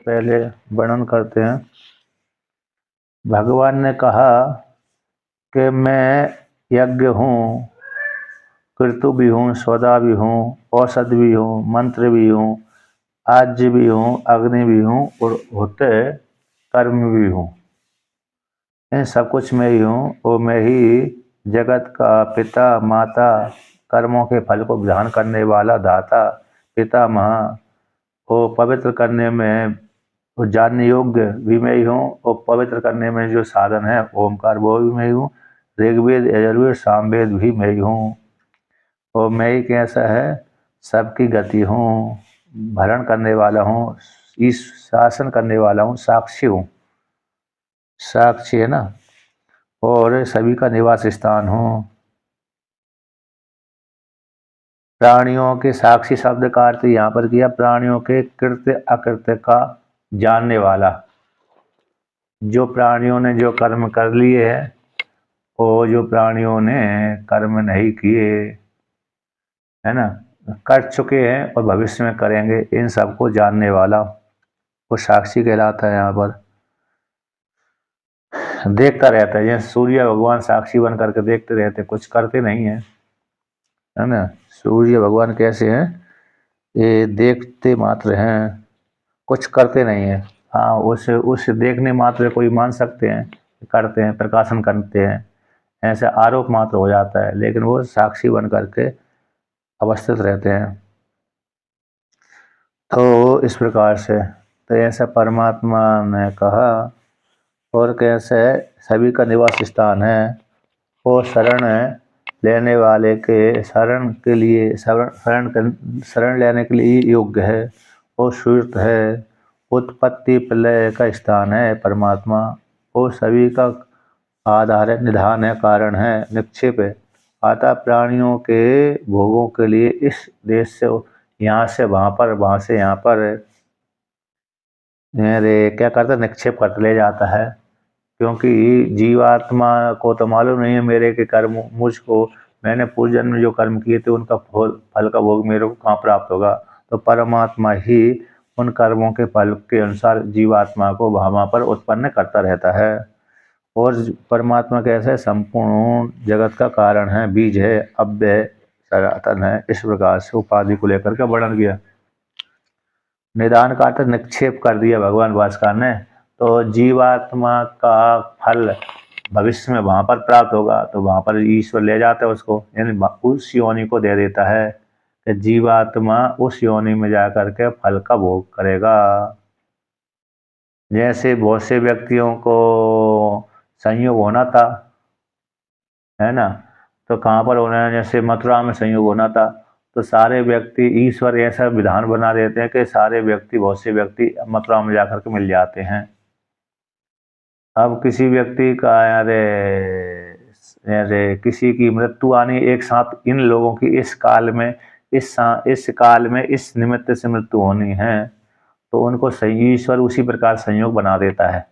पहले वर्णन करते हैं। भगवान ने कहा कि मैं यज्ञ हूँ, कृतु भी हूँ, सौदा भी हूँ, औषध भी हूँ, मंत्र भी हूँ, आज्य भी हूँ, अग्नि भी हूँ और होते कर्म भी हूँ। इन सब कुछ मैं ही हूँ और मैं ही जगत का पिता माता, कर्मों के फल को ग्रहण करने वाला दाता, पितामह को पवित्र करने में और जानने योग्य भी मैं ही हूँ और पवित्र करने में जो साधन है ओमकार वो भी मैं ही हूँ। ऋग्वेद यजुर्वेद सामवेद भी मैं ही हूँ और मैं ही कैसा है सबकी गति हूँ, भरण करने वाला हूँ, इस शासन करने वाला हूँ, साक्षी हूँ। साक्षी है ना, और सभी का निवास स्थान हूँ। प्राणियों के साक्षी शब्द का अर्थ यहाँ पर किया प्राणियों के कृत्य अकृत्य का जानने वाला। जो प्राणियों ने जो कर्म कर लिए हैं और जो प्राणियों ने कर्म नहीं किए है ना, कर चुके हैं और भविष्य में करेंगे, इन सबको जानने वाला वो साक्षी कहलाता है। यहाँ पर देखता रहता है, जैसे सूर्य भगवान साक्षी बन करके देखते रहते, कुछ करते नहीं है, है ना। सूर्य भगवान कैसे हैं, ये देखते मात्र हैं, कुछ करते नहीं है। हाँ, उस देखने मात्र कोई मान सकते हैं, करते हैं, प्रकाशन करते हैं, ऐसे आरोप मात्र हो जाता है, लेकिन वो साक्षी बन करके अवस्थित रहते हैं। तो इस प्रकार से तो ऐसा परमात्मा ने कहा। और कैसे सभी का निवास स्थान है और शरण लेने वाले के शरण के लिए शरण लेने के लिए योग्य है और श्रुत है। उत्पत्ति प्रलय का स्थान है परमात्मा और सभी का आधार है, निधान है, कारण है, निक्षेप है। अतः प्राणियों के भोगों के लिए इस देश से यहाँ से वहाँ पर, वहाँ से यहाँ पर मेरे क्या करता, निक्षेप कर ले जाता है। क्योंकि जीवात्मा को तो मालूम नहीं है मेरे के कर्म, मुझको मैंने पूर्व जन्म में जो कर्म किए थे उनका फल का भोग मेरे को कहाँ प्राप्त होगा। तो परमात्मा ही उन कर्मों के फल के अनुसार जीवात्मा को वहाँ पर उत्पन्न करता रहता है। और परमात्मा कैसे संपूर्ण जगत का कारण है, बीज है, अव्यय है, सनातन है। इस प्रकार से उपाधि को लेकर के वर्णन किया। निदान का अर्थ निक्षेप कर दिया भगवान भास्कर ने। तो जीवात्मा का फल भविष्य में वहाँ पर प्राप्त होगा, तो वहाँ पर ईश्वर ले जाता है उसको, यानी उस योनि को दे देता है कि जीवात्मा उस योनि में जा करके फल का भोग करेगा। जैसे बहुत से व्यक्तियों को संयोग होना था, है ना, तो कहाँ पर होना है, जैसे मथुरा में संयोग होना था, तो सारे व्यक्ति, ईश्वर ऐसा विधान बना देते हैं कि सारे व्यक्ति, बहुत से व्यक्ति मथुरा में जाकर के मिल जाते हैं। अब किसी व्यक्ति का अरे अरे किसी की मृत्यु आनी एक साथ, इन लोगों की इस काल में, इस काल में इस निमित्त से मृत्यु होनी है, तो उनको ईश्वर उसी प्रकार संयोग बना देता है।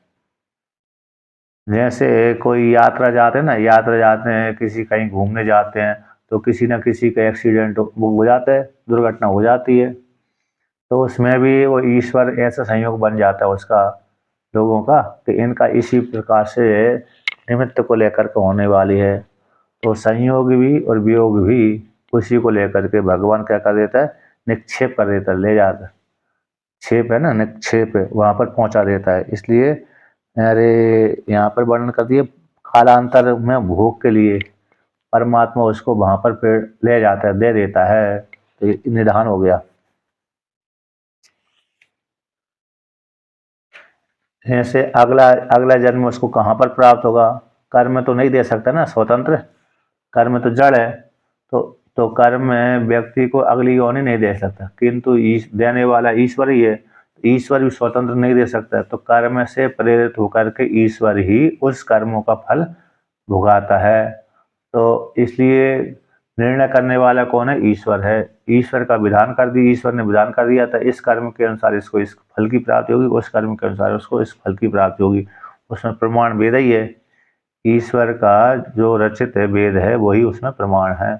जैसे कोई यात्रा जाते हैं ना, यात्रा जाते हैं, किसी कहीं घूमने जाते हैं, तो किसी न किसी का एक्सीडेंट हो जाता है, दुर्घटना हो जाती है, तो उसमें भी वो ईश्वर ऐसा संयोग बन जाता है उसका, लोगों का, कि इनका इसी प्रकार से निमित्त को लेकर के होने वाली है। तो संयोग भी और वियोग भी उसी को लेकर के भगवान क्या कर देता है, निक्षेप कर देता है, ले जाता है। क्षेप है ना, निक्षेप है, वहाँ पर पहुँचा देता है। इसलिए अरे यहाँ पर वर्णन कर दिए कालांतर में भोग के लिए परमात्मा उसको वहाँ पर ले जाता है, दे देता है, तो ये निधान हो गया। ऐसे अगला अगला जन्म उसको कहाँ पर प्राप्त होगा, कर्म तो नहीं दे सकता ना, स्वतंत्र कर्म तो जड़ है, तो कर्म व्यक्ति को अगली योनि नहीं दे सकता, किंतु देने वाला ईश्वर ही है। ईश्वर भी स्वतंत्र नहीं दे सकता, तो कर्म से प्रेरित होकर के ईश्वर ही उस कर्मों का फल भुगाता है। तो इसलिए निर्णय करने वाला कौन है, ईश्वर है। ईश्वर का विधान कर दी, ईश्वर ने विधान कर दिया था, इस कर्म के अनुसार इसको इस फल की प्राप्ति होगी, उस कर्म के अनुसार उसको इस फल की प्राप्ति होगी। उसमें प्रमाण वेद ही है, ईश्वर का जो रचित है वेद है वही उसमें प्रमाण है।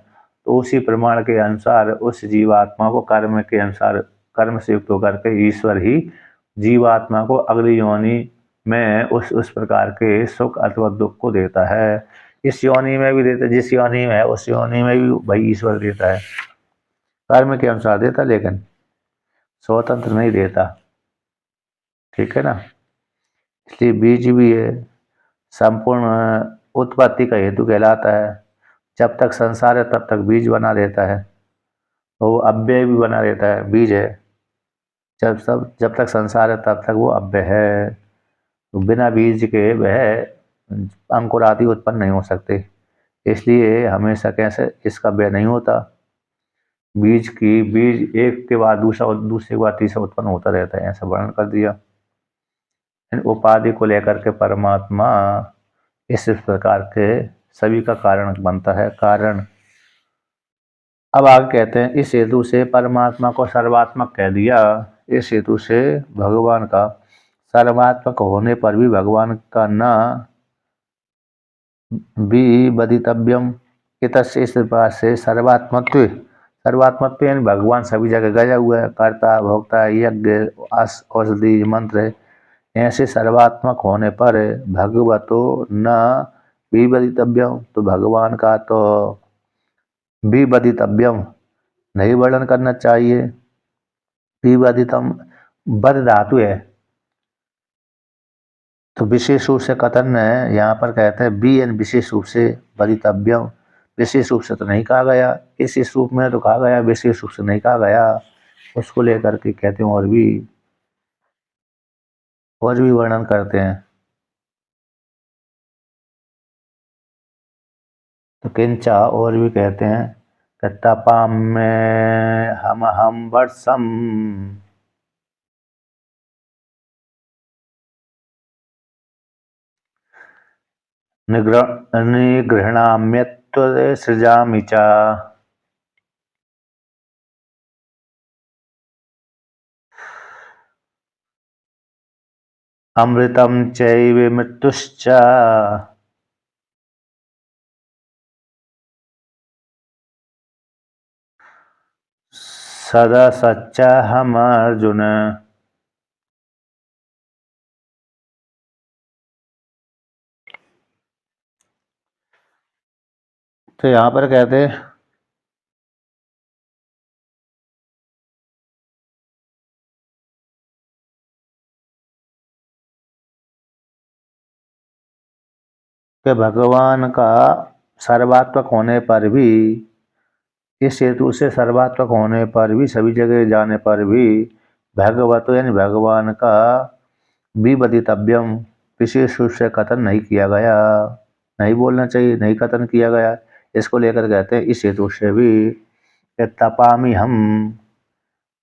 तो उसी प्रमाण के अनुसार उस जीवात्मा को कर्म के अनुसार, कर्म से युक्त होकर के ईश्वर ही जीवात्मा को अगली योनि में उस प्रकार के सुख अथवा दुख को देता है। इस योनि में भी देता है, जिस योनि में है उस योनि में भी भाई ईश्वर देता है, कर्म के अनुसार देता, लेकिन स्वतंत्र नहीं देता। ठीक है ना। इसलिए बीज भी है संपूर्ण उत्पत्ति का हेतु कहलाता है। जब तक संसार है तब तक बीज बना रहता है, तो वो अव्यय भी बना रहता है, बीज है। जब तक संसार है तब तक वो अव्यय है। तो बिना बीज के वह अंकुर आदि उत्पन्न नहीं हो सकते। इसलिए हमेशा कैसे इसका व्यय नहीं होता। बीज एक के बाद दूसरा और दूसरे के बाद तीसरा उत्पन्न होता रहता है, ऐसा वर्णन कर दिया। इन उपाधि को लेकर के परमात्मा इस प्रकार के सभी का कारण बनता है। कारण अब आगे कहते हैं, इस हेतु से परमात्मा को सर्वात्मक कह दिया। इस हेतु से भगवान का सर्वात्मक होने पर भी भगवान का न विबदितव्यम इतस्य, इस प्रकार से सर्वात्मत्व यानी भगवान सभी जगह गया हुआ है, कर्ता भोक्ता यज्ञ औषधि मंत्र। ऐसे सर्वात्मक होने पर भगवतो न विबदितव्यम, तो भगवान का तो विबदितव्यम नहीं वर्णन करना चाहिए। विबदितम बद धातु है, तो विशेष रूप से कथन है, यहाँ पर कहते हैं बी एन विशेष रूप से बदितव्यम। विशेष रूप से तो नहीं कहा गया, इस रूप में तो कहा गया, विशेष रूप से नहीं कहा गया। उसको लेकर के कहते हैं और भी वर्णन करते हैं। तो किंचा और भी कहते हैं कि तपाम में हम वर्षम निगृह्णाम्यत्व सृजामि च। अमृतम चैव मृत्युश्च सदा सच्चा हम अर्जुन। तो यहाँ पर कहते हैं कि भगवान का सर्वात्मक होने पर भी, इस हेतु से सर्वात्मक होने पर भी, सभी जगह जाने पर भी भगवत यानी भगवान का विबदितव्यम विशेष रूप से कथन नहीं किया गया, नहीं बोलना चाहिए, नहीं कथन किया गया। इसको लेकर कहते हैं इस हेतु से भी तपामी हम,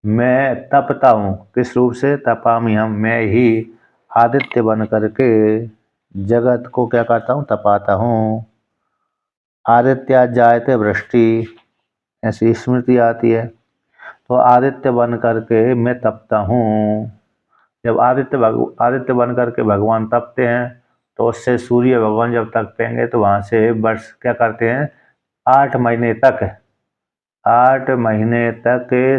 मैं तपता हूँ। किस रूप से? तपामी हम, मैं ही आदित्य बन करके जगत को क्या करता हूँ? तपाता हूँ। आदित्य जायते वृष्टि, ऐसी स्मृति आती है। तो आदित्य बन करके मैं तपता हूँ। जब आदित्य बन करके भगवान तपते हैं, तो उससे सूर्य भगवान जब तपेंगे तो वहाँ से वर्ष क्या करते हैं? 8 महीने तक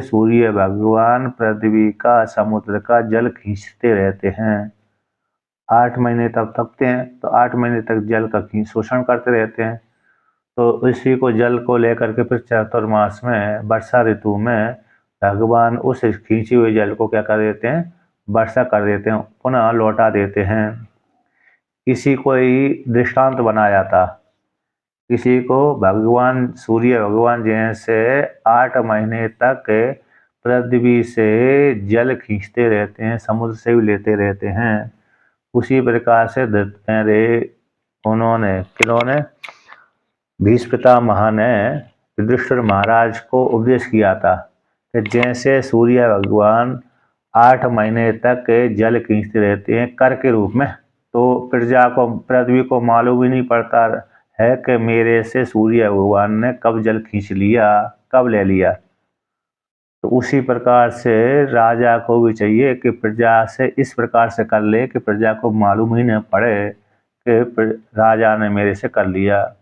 सूर्य भगवान पृथ्वी का, समुद्र का जल खींचते रहते हैं। 8 महीने तक तपते हैं, तो 8 महीने तक जल का शोषण करते रहते हैं। तो इसी को जल को लेकर के फिर चातुर्मास में, वर्षा ऋतु में भगवान उस खींचे हुए जल को क्या कर देते हैं? वर्षा कर देते हैं, पुनः लौटा देते हैं। इसी को ही दृष्टांत बनाया था। किसी को भगवान सूर्य भगवान जैसे 8 महीने तक पृथ्वी से जल खींचते रहते हैं, समुद्र से भी लेते रहते हैं। उसी प्रकार से किन्होंने भीष्म पितामह ने युधिष्ठिर महाराज को उपदेश किया था कि जैसे सूर्य भगवान 8 महीने तक जल खींचते रहते हैं कर के रूप में, तो पृथ्वी को मालूम ही नहीं पड़ता है कि मेरे से सूर्य भगवान ने कब जल खींच लिया, कब ले लिया। तो उसी प्रकार से राजा को भी चाहिए कि प्रजा से इस प्रकार से कर ले कि प्रजा को मालूम ही न पड़े कि राजा ने मेरे से कर लिया।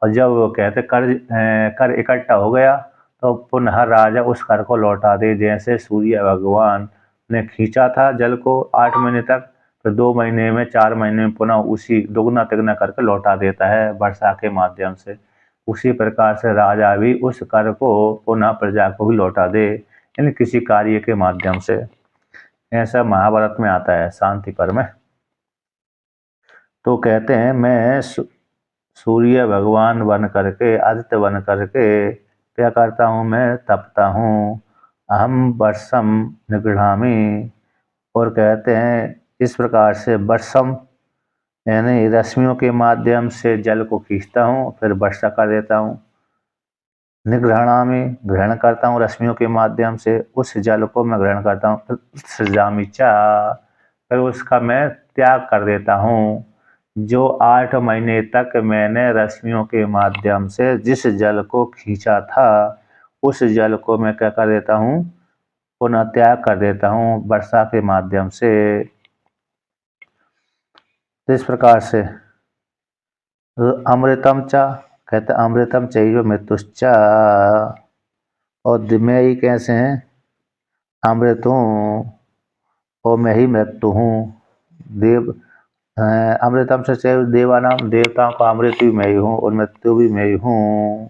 और जब वो कहते कर इकट्ठा हो गया, तो पुनः राजा उस कर को लौटा दे, जैसे सूर्य भगवान ने खींचा था जल को 8 महीने तक, तो 2 महीने में 4 महीने में पुनः उसी दुगना तिगना करके लौटा देता है वर्षा के माध्यम से। उसी प्रकार से राजा भी उस कर को पुनः प्रजा को भी लौटा दे, यानी किसी कार्य के माध्यम से। ऐसा महाभारत में आता है शांति पर में। तो कहते हैं मैं सूर्य भगवान बन करके, आदित्य बन करके क्या करता हूँ, मैं तपता हूँ। अहम वर्षम निगृहामि, और कहते हैं इस प्रकार से वर्षम यानी रश्मियों के माध्यम से जल को खींचता हूँ, फिर वर्षा कर देता हूँ। निग्रहणामि, ग्रहण करता हूँ रश्मियों के माध्यम से, उस जल को मैं ग्रहण करता हूँ। सृजामि च, फिर उसका मैं त्याग कर देता हूँ। जो 8 महीने तक मैंने रश्मियों के माध्यम से जिस जल को खींचा था, उस जल को मैं क्या कर देता हूँ, पुनः त्याग कर देता हूँ वर्षा के माध्यम से। इस प्रकार से अमृतम च, कहते अमृतम चैव मृत्युश्च, और मैं ही कैसे हैं, अमृत हूँ और मैं ही मृत्यु हूँ। देव अमृतम से चैव देवानाम, देवताओं का अमृत भी मैं ही हूँ और मृत्यु भी मैं ही हूँ।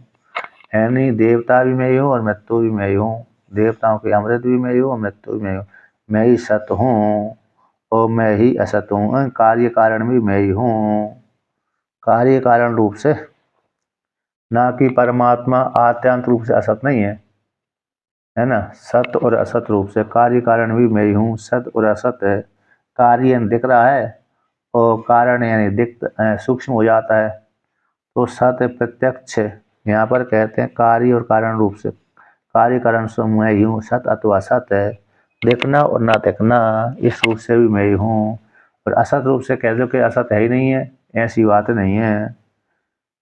यानी देवता भी मैं ही हूँ और मृत्यु भी मैं ही हूँ। देवताओं के अमृत भी मैं ही हूँ और मृत्यु भी मैं ही हूँ। मैं ही सत हूँ और मैं ही असत हूँ। कार्य कारण भी मैं ही हूँ, कार्य कारण रूप से, ना कि परमात्मा आत्यांत रूप से असत नहीं है ना। सत और असत रूप से, कार्य कारण भी मैं ही हूँ। सत और असत है, कार्य दिख रहा है और कारण यानी दिख सूक्ष्म हो जाता है, तो सत प्रत्यक्ष। यहाँ पर कहते हैं कार्य और कारण रूप से, कार्य कारण से मैं ही हूँ। सत अथवा असत है, देखना और ना देखना, इस रूप से भी मैं ही हूँ। और असत रूप से कह दो कि असत है ही नहीं है, ऐसी बात नहीं है।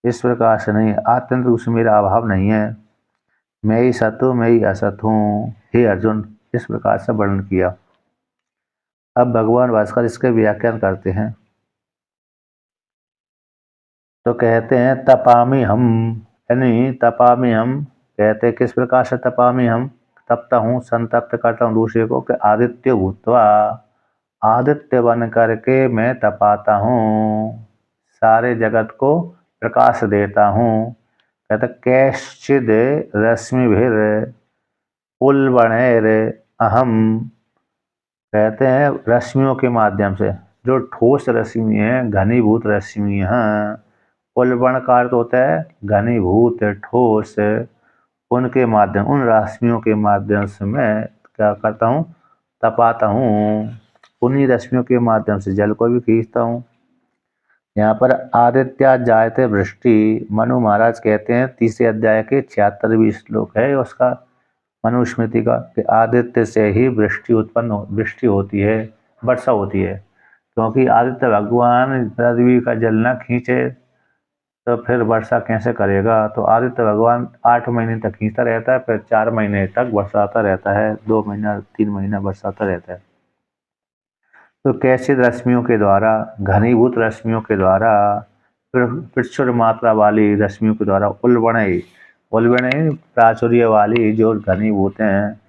इस प्रकार से नहीं, आत्यंत रूप से मेरा अभाव नहीं है। मैं ही सत हूँ, मैं ही असत हूँ। हे अर्जुन, इस प्रकार से वर्णन किया। अब भगवान भास्कर इसके व्याख्यान करते हैं। तो कहते हैं तपामि हम, यानी तपामि हम, कहते हैं किस प्रकार से तपामि हम, तपता हूँ, संतप्त करता हूँ दूसरे को, कि आदित्य भूतवा, आदित्य बन करके मैं तपाता हूँ, सारे जगत को प्रकाश देता हूँ। कहते कैश्चिद रश्मिभिर उल्बणैर अहम, कहते हैं रश्मियों के माध्यम से, जो ठोस रश्मि है, घनीभूत रश्मि है। उल्बण का अर्थ होता है घनीभूत, ठोस, उनके माध्यम, उन रश्मियों के माध्यम से मैं क्या करता हूँ, तपाता हूँ। उन्हीं रश्मियों के माध्यम से जल को भी खींचता हूँ। यहाँ पर आदित्या जायते वृष्टि, मनु महाराज कहते हैं 3 अध्याय के 76वें श्लोक है उसका, मनुस्मृति का, कि आदित्य से ही वृष्टि होती है, वर्षा होती है। क्योंकि आदित्य भगवान पृथ्वी का जल न खींचे तो फिर वर्षा कैसे करेगा। तो आदित्य भगवान 8 महीने तक खींचता रहता है, फिर 4 महीने तक बरसाता रहता है, 2 महीना 3 महीना बरसाता रहता है। तो कैसे रश्मियों के द्वारा, घनीभूत रश्मियों के द्वारा, प्रचुर मात्रा वाली रश्मियों के द्वारा, उल्बणे प्राचुर्य वाली जो घनीभूत हैं,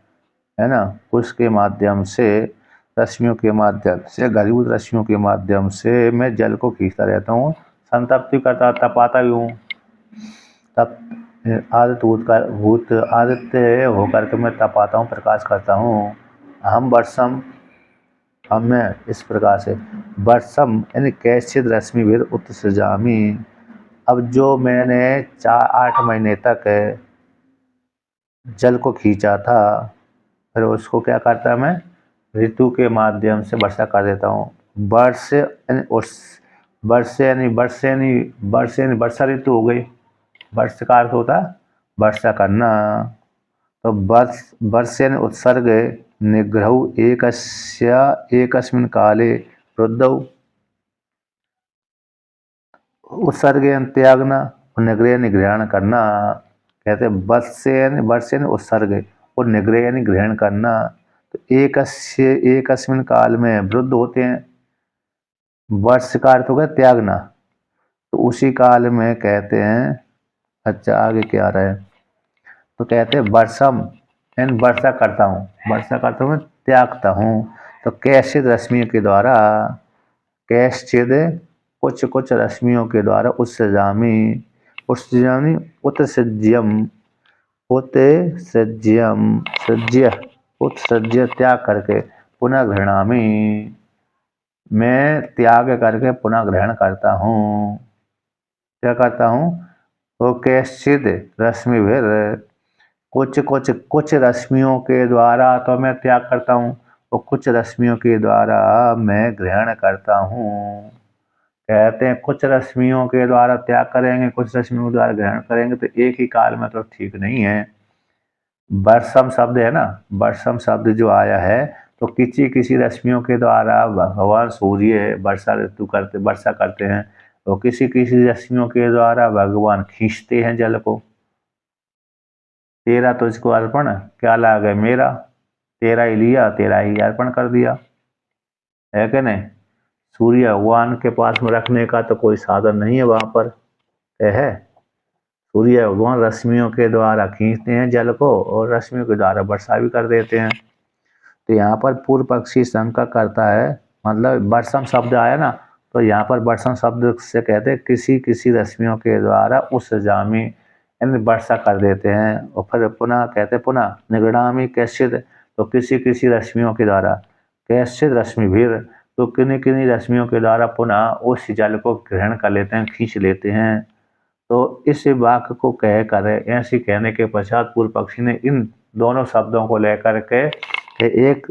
है ना, उसके माध्यम से, रश्मियों के माध्यम से, घनीभूत रश्मियों के माध्यम से मैं जल को खींचता रहता हूँ, संतप्ति करता, तपाता भी हूँ। तप आदित्य होकर के मैं तपाता हूँ, प्रकाश करता हूँ। हम वर्षम, अब मैं इस प्रकार से, वर्षम यानी कैश्चिद रश्मिभिर उत्सृजामि, अब जो मैंने 8 महीने तक जल को खींचा था, फिर उसको क्या करता है, मैं ऋतु के माध्यम से वर्षा कर देता हूँ। वर्ष यानी वर्षा ऋतु हो गई। वर्ष का अर्थ होता है वर्षा करना। तो वर्ष यानी उत्सर्ग, निग्रहौ एकस्मिन् काले वृद्धौ, उत्सर्ग यानी त्यागना और निग्रह यानी ग्रहण करना। कहते हैं वर्ष यानी उत्सर्ग और निग्रह यानी ग्रहण करना। तो एकस्मिन् काल में वृद्ध होते हैं। वर्ष का अर्थ होगा त्यागना, तो उसी काल में कहते हैं। अच्छा, आगे क्या आ रहा है, तो कहते हैं वर्षम यानी वर्षा करता हूँ, वर्षा करता हूँ, त्यागता हूँ। तो कैश्चिद रश्मियों के द्वारा, कैश्चिद कुछ कुछ रश्मियों के द्वारा उत्सृजामि उत्सृज्यम उत्सृज्य त्याग करके पुनः घृणामि, मैं त्याग करके पुनः ग्रहण करता हूँ। क्या करता हूँ? वो कैश्चिद रश्मिभिर, कुछ रश्मियों के द्वारा तो मैं त्याग करता हूँ, और कुछ रश्मियों के द्वारा मैं ग्रहण करता हूँ। कहते हैं कुछ रश्मियों के द्वारा त्याग करेंगे, कुछ रश्मियों के द्वारा ग्रहण करेंगे, तो एक ही काल में तो ठीक नहीं है। वर्षम शब्द है ना, वर्षम शब्द जो आया है, तो किसी रश्मियों के द्वारा भगवान सूर्य वर्षा करते हैं, तो किसी रश्मियों के द्वारा भगवान खींचते हैं जल को। तेरा तुझको अर्पण क्या लाग है मेरा, तेरा ही लिया तेरा ही अर्पण कर दिया, है कि नहीं। सूर्य भगवान के पास में रखने का तो कोई साधन नहीं है वहां पर, है। सूर्य भगवान रश्मियों के द्वारा खींचते हैं जल को, और रश्मियों के द्वारा वर्षा भी कर देते हैं। तो यहाँ पर पूर्व पक्षी शंका करता है, मतलब वर्षम शब्द आया ना, तो यहाँ पर वर्षम शब्द से कहते हैं किसी रश्मियों के द्वारा उस जामी यानी वर्षा कर देते हैं। और फिर पुनः कहते पुनः निगृणामी कैश्चिद, तो किसी रश्मियों के द्वारा, कैश्चिद रश्मि भीर, तो किन्हीं रश्मियों के द्वारा पुनः उस जल को ग्रहण कर लेते हैं, खींच लेते हैं। तो इस वाक्य को कह कर, ऐसी कहने के पश्चात पूर्व पक्षी ने इन दोनों शब्दों को लेकर के एक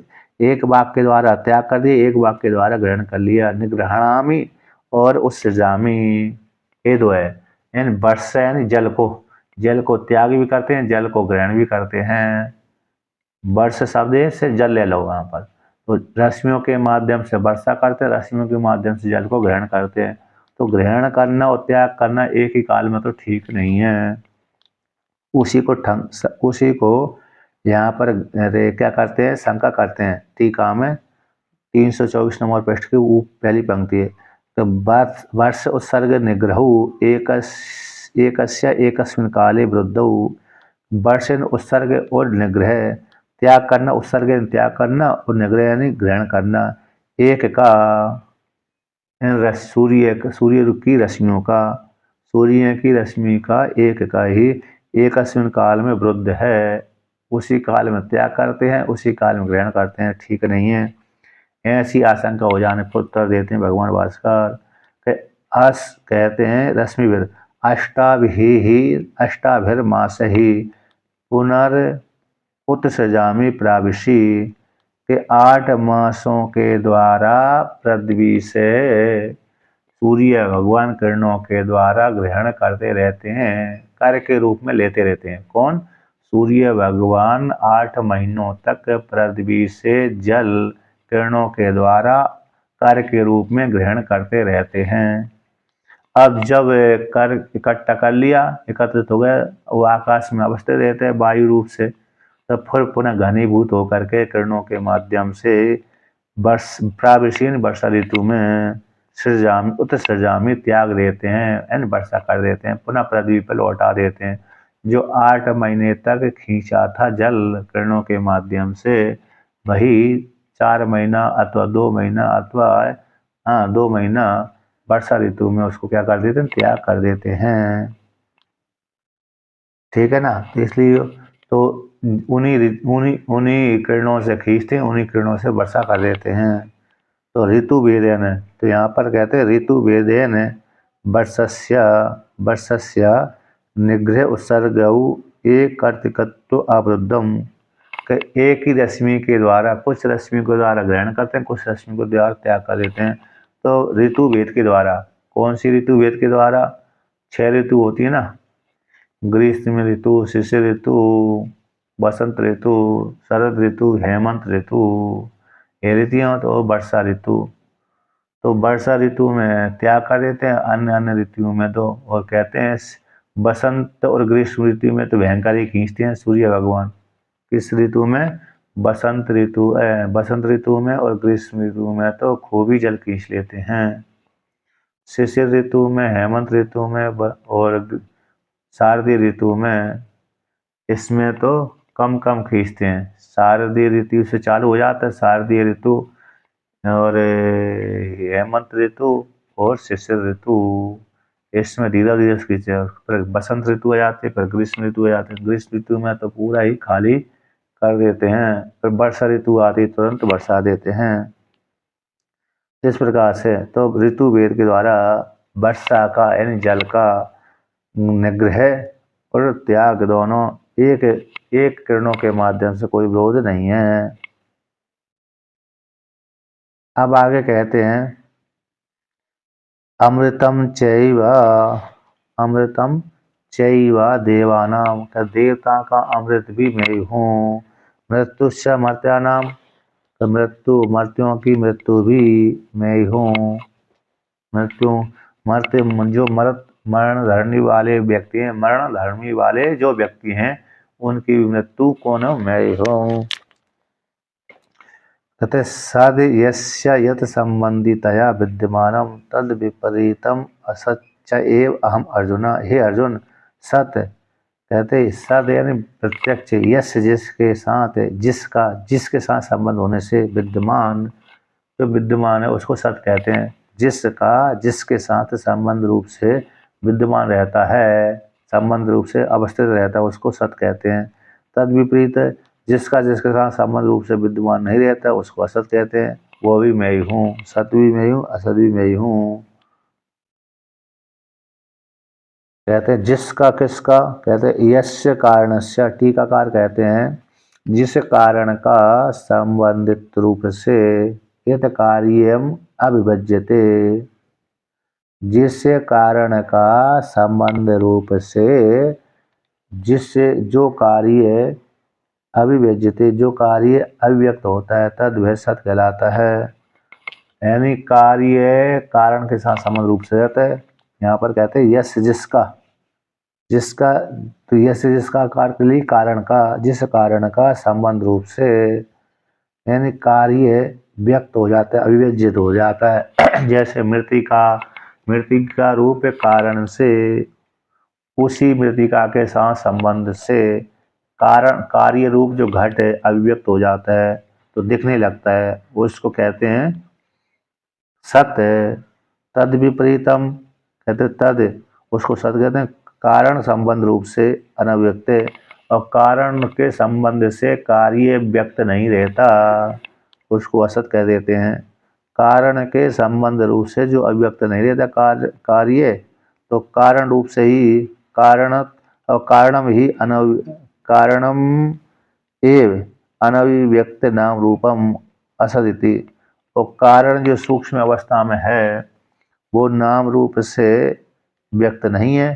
वाक्य के द्वारा त्याग कर दिया, एक वाक्य के द्वारा ग्रहण कर लिया। निग्रहणामी और उत्सृजामि, ये दो है। यानी वर्षा यानी जल को त्याग भी करते हैं, जल को ग्रहण भी करते हैं। वर्ष शब्द से जल ले लो वहां पर, तो रश्मियों के माध्यम से वर्षा करते हैं, रश्मियों के माध्यम से जल को ग्रहण करते हैं। तो ग्रहण करना और त्याग करना एक ही काल में तो ठीक नहीं है। उसी को यहाँ पर क्या करते हैं, शंका करते हैं। टीका में 324 नंबर पृष्ठ की पहली पंक्ति है। तो वर्ष उत्सर्ग निग्रहु एकस्मिन् काले वृद्धौ, वर्ष उत्सर्ग और निग्रह, त्याग करना, उत्सर्ग त्याग करना और निग्रह यानी ग्रहण करना, एक का सूर्य की रश्मियों का, सूर्य की रश्मि का एक का ही एकस्मिन् काल में वृद्ध है, उसी काल में त्याग करते हैं, उसी काल में ग्रहण करते हैं, ठीक नहीं है। ऐसी आशंका हो जाने पर उत्तर देते हैं भगवान भास्कर, कहते हैं रश्मिभिर अष्टाभिर मास ही पुनरुत्सृजामि प्राविशी, के 8 मासों के द्वारा पृथ्वी से सूर्य भगवान किरणों के द्वारा ग्रहण करते रहते हैं, कार्य के रूप में लेते रहते हैं। कौन? सूर्य भगवान 8 महीनों तक पृथ्वी से जल किरणों के द्वारा कार्य के रूप में ग्रहण करते रहते हैं। अब जब कर इकट्ठा कर लिया, एकत्रित हो गए, वो आकाश में अवस्थित रहते हैं वायु रूप से, तो फिर पुनः घनीभूत होकर के किरणों के माध्यम से प्राविशीन वर्षा ऋतु में उत्सृजामि त्याग देते हैं, यानी वर्षा कर देते हैं, पुनः पृथ्वी पर लौटा देते हैं। जो 8 महीने तक खींचा था जल किरणों के माध्यम से, वही 4 महीना अथवा 2 महीना अथवा 2 महीना वर्षा ऋतु में उसको क्या कर देते हैं, त्याग कर देते हैं। ठीक है ना। तो इसलिए तो उन्हीं किरणों से खींचते हैं, उन्हीं किरणों से वर्षा कर देते हैं। तो ऋतु भेदेन, तो यहाँ पर कहते हैं ऋतु भेदेन वर्षस्य निग्रह उत्सर्गौ एक कर्तिकत्व अवरुद्धम, एक ही रश्मि के द्वारा, कुछ रश्मि के द्वारा ग्रहण करते हैं, कुछ रश्मि को द्वारा त्याग कर देते हैं। तो ऋतु भेद के द्वारा, कौन सी ऋतु भेद के द्वारा? 6 ऋतु होती है ना, ग्रीष्म ऋतु, शिशिर ऋतु, बसंत ऋतु, शरद ऋतु, हेमंत ऋतु, ये ऋतुओं तो वर्षा ऋतु। तो वर्षा ऋतु में त्याग कर देते हैं, अन्य ऋतुओं में तो, और कहते हैं बसंत और ग्रीष्म ऋतु में तो भयंकर ही खींचते हैं सूर्य भगवान। किस ऋतु में? बसंत ऋतु में और ग्रीष्म ऋतु में तो खूब ही जल खींच लेते हैं। शिशिर ऋतु में, हेमंत ऋतु में और शारदीय ऋतु में, इसमें तो कम कम खींचते हैं। शारदीय ऋतु से चालू हो जाता है शारदीय ऋतु, और हेमंत ऋतु और शिशिर ऋतु, इसमें धीरे धीरे खींचते हैं। फिर बसंत ऋतु आ जाती है, फिर ग्रीष्म ऋतु आ जाती है। ग्रीष्म ऋतु में तो पूरा ही खाली कर देते हैं। फिर वर्षा ऋतु आती है, तुरंत वर्षा देते हैं। इस प्रकार से तो ऋतु भेद के द्वारा वर्षा का यानी जल का निग्रह और त्याग दोनों एक एक किरणों के माध्यम से कोई विरोध नहीं है। अब आगे कहते हैं अमृतम चैव देवानाम, का देवता का अमृत भी मैं ही हूँ। मृत्युश्च मर्त्यानाम, तो मर्त्यों की मृत्यु भी मैं ही हूँ। जो मरण धरने वाले व्यक्ति हैं, मरण धर्मी वाले जो व्यक्ति हैं, उनकी मृत्यु को न मैं ही हूँ। तथा सद यस्य यत संबंधितया विद्यमानम तद विपरीतम असच्च एव अहम अर्जुन। हे अर्जुन, सत कहते सद यानी प्रत्यक्ष, यस्य जिसके साथ, जिसके साथ संबंध होने से विद्यमान, जो विद्यमान है उसको सत कहते हैं। जिसके साथ संबंध रूप से विद्यमान रहता है, संबंध रूप से अवस्थित रहता है, उसको सत कहते हैं। तद विपरीत जिसके साथ संबंध रूप से विद्यमान नहीं रहता उसको असत कहते हैं। वो भी मैं ही हूँ, सत भी मैं ही हूँ, असत भी मैं ही हूँ। कहते हैं जिसका किसका, कहते हैं यस्य कारणस्य, टीकाकार कहते हैं जिस कारण का संबंधित रूप से यत कार्यम अविभज्यते, जिस कारण का संबंध रूप से जिससे जो कार्य अविभज्यते, जो कार्य अभिव्यक्त होता है, तद वह सत कहलाता है। यानी कार्य कारण के साथ संबंध रूप से रहता है। यहाँ पर कहते हैं यश जिसका तो यश जिसका कार्य कारण का, जिस कारण का संबंध रूप से यानी कार्य व्यक्त हो जाता है, अविभज्यत हो जाता है। जैसे मृतिका रूप कारण से उसी मृतिका के साथ संबंध से कार्य रूप जो घट है अभिव्यक्त हो जाता है, तो दिखने लगता है, उसको कहते हैं सत। तद विपरीतम, कहते तद उसको सत कहते हैं कारण संबंध रूप से अनव्यक्त, और कारण के संबंध से कार्य व्यक्त नहीं रहता उसको असत कह देते हैं। कारण के संबंध रूप से जो अव्यक्त नहीं रहता कार्य, तो कारण रूप से ही कारणम एव अनभिव्यक्त नाम रूपम असदिति। तो कारण जो सूक्ष्म अवस्था में है वो नाम रूप से व्यक्त नहीं है,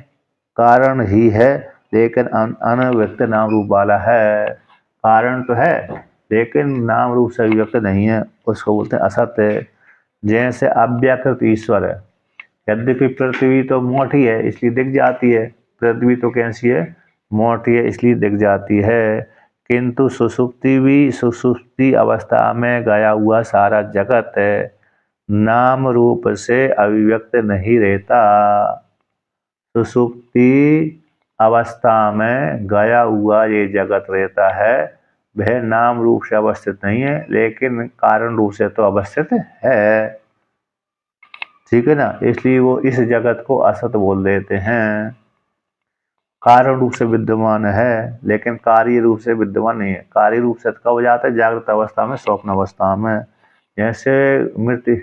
कारण ही है लेकिन अनव्यक्त नाम रूप वाला है। कारण तो है लेकिन नाम रूप से व्यक्त नहीं है, उसको बोलते हैं असत्य। जैसे अव्याकृत ईश्वर है, यद्यपि पृथ्वी तो मोटी है इसलिए दिख जाती है, पृथ्वी तो कैसी है, मोटी है इसलिए दिख जाती है, किंतु सुसुप्ति अवस्था में गया हुआ सारा जगत है नाम रूप से अभिव्यक्त नहीं रहता। सुसुप्ति अवस्था में गया हुआ ये जगत रहता है, वह नाम रूप से अवस्थित नहीं है लेकिन कारण रूप से तो अवस्थित है। ठीक है ना, इसलिए वो इस जगत को असत बोल देते हैं। कारण रूप से विद्यमान है लेकिन कार्य रूप से विद्यमान नहीं है। कार्य रूप से कब हो जाता है, जागृत अवस्था में, स्वप्न अवस्था में। जैसे मृत्यु,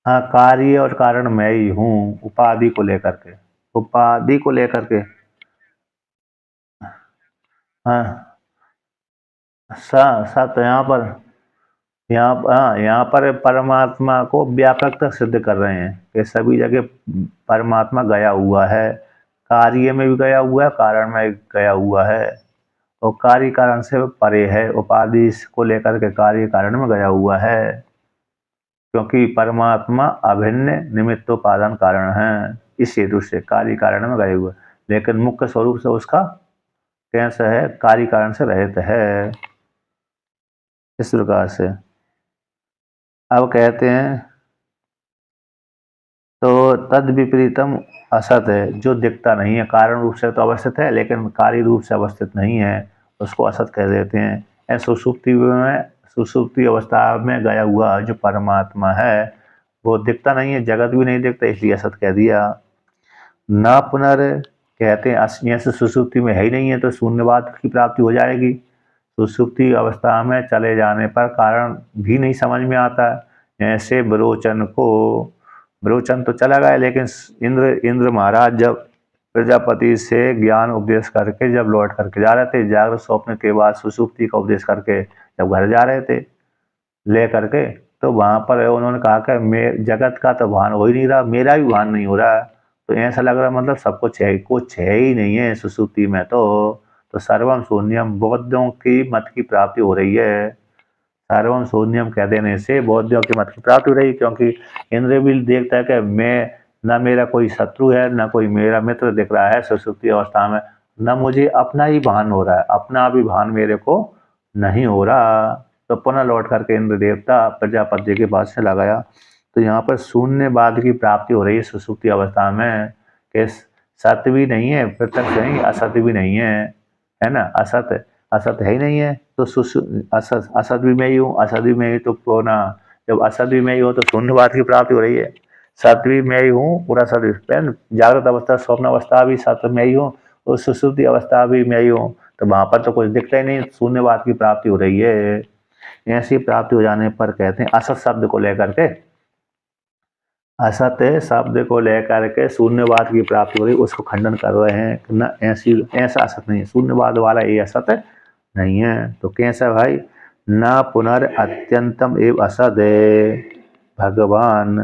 हाँ, कार्य और कारण मैं ही हूँ उपाधि को लेकर के, उपाधि को लेकर के। हाँ, सत यहाँ पर परमात्मा को व्यापकता सिद्ध कर रहे हैं कि सभी जगह परमात्मा गया हुआ है, कार्य में भी गया हुआ है, कारण में भी गया हुआ है, और कार्य कारण से परे है, उपाधि को लेकर के कार्य कारण में गया हुआ है, क्योंकि परमात्मा अभिन्न निमित्तोपादान कारण है, इस हेतु से कार्य कारण में गए हुए, लेकिन मुख्य स्वरूप से उसका कैसे है, कार्य कारण से रहित है। इस प्रकार से अब कहते हैं तो तद विपरीतम असत है, जो दिखता नहीं है, कारण रूप से तो अवस्थित है लेकिन कार्य रूप से अवस्थित नहीं है, उसको असत कह देते हैं। सुषुप्ति अवस्था में गया हुआ जो परमात्मा है वो दिखता नहीं है, जगत भी नहीं दिखता, इसलिए असत कह दिया। न पुनर् कहते हैं जैसे सुषुप्ति में है ही नहीं है तो शून्यवाद की प्राप्ति हो जाएगी। सुषुप्ति अवस्था में चले जाने पर कारण भी नहीं समझ में आता। जैसे विरोचन तो चला गया, लेकिन इंद्र महाराज जब प्रजापति से ज्ञान उपदेश करके जब लौट करके जा रहे थे, जागृत स्वप्न के बाद सुषुप्ति का उपदेश करके जब घर जा रहे थे ले करके, तो वहां पर उन्होंने कहा कि जगत का तो भान हो ही नहीं रहा, मेरा भी भान नहीं हो रहा। तो ऐसा लग रहा मतलब सब कुछ है ही नहीं है सुषुप्ति में। तो सर्वम शून्यम बौद्धों की मत की प्राप्ति हो रही है। सर्वम शून्यम कह देने से बौद्धों की मत की प्राप्ति हो रही है, क्योंकि इंद्र भी देखता है कि मैं न मेरा कोई शत्रु है न कोई मेरा मित्र दिख रहा है सुषुप्ति अवस्था में, न मुझे अपना ही भान हो रहा है, अपना भी भान मेरे को नहीं हो रहा। तो पुनः लौट करके इंद्र देवता प्रजापति के पास चला गया। तो यहाँ पर शून्यवाद की प्राप्ति हो रही है सुषुप्ति अवस्था में, कि सत्य भी नहीं है, प्रत्यक्ष नहीं, असत्य भी नहीं है ना। असत है ही नहीं है तो असत भी मैं ही हूँ, असत भी मैं ही, तो पुनः जब असत भी मैं ही हूँ तो शून्यवाद की प्राप्ति हो रही है। सत्य भी मैं ही हूँ, पूरा सत्य, जागृत अवस्था स्वप्न अवस्था भी सत्य मैं ही हूँ और सुषुप्ति अवस्था भी मैं ही हूँ, तो वहां पर तो कुछ दिखता ही नहीं, शून्यवाद की प्राप्ति हो रही है। ऐसी प्राप्ति हो जाने पर कहते हैं असत शब्द को लेकर के, असत शब्द को लेकर के शून्यवाद की प्राप्ति हो रही, उसको खंडन कर रहे हैं न, ऐसा असत नहीं है, शून्यवाद वाला ये असत नहीं है। तो कैसा भाई, न पुनर् अत्यंतम एव असद भगवान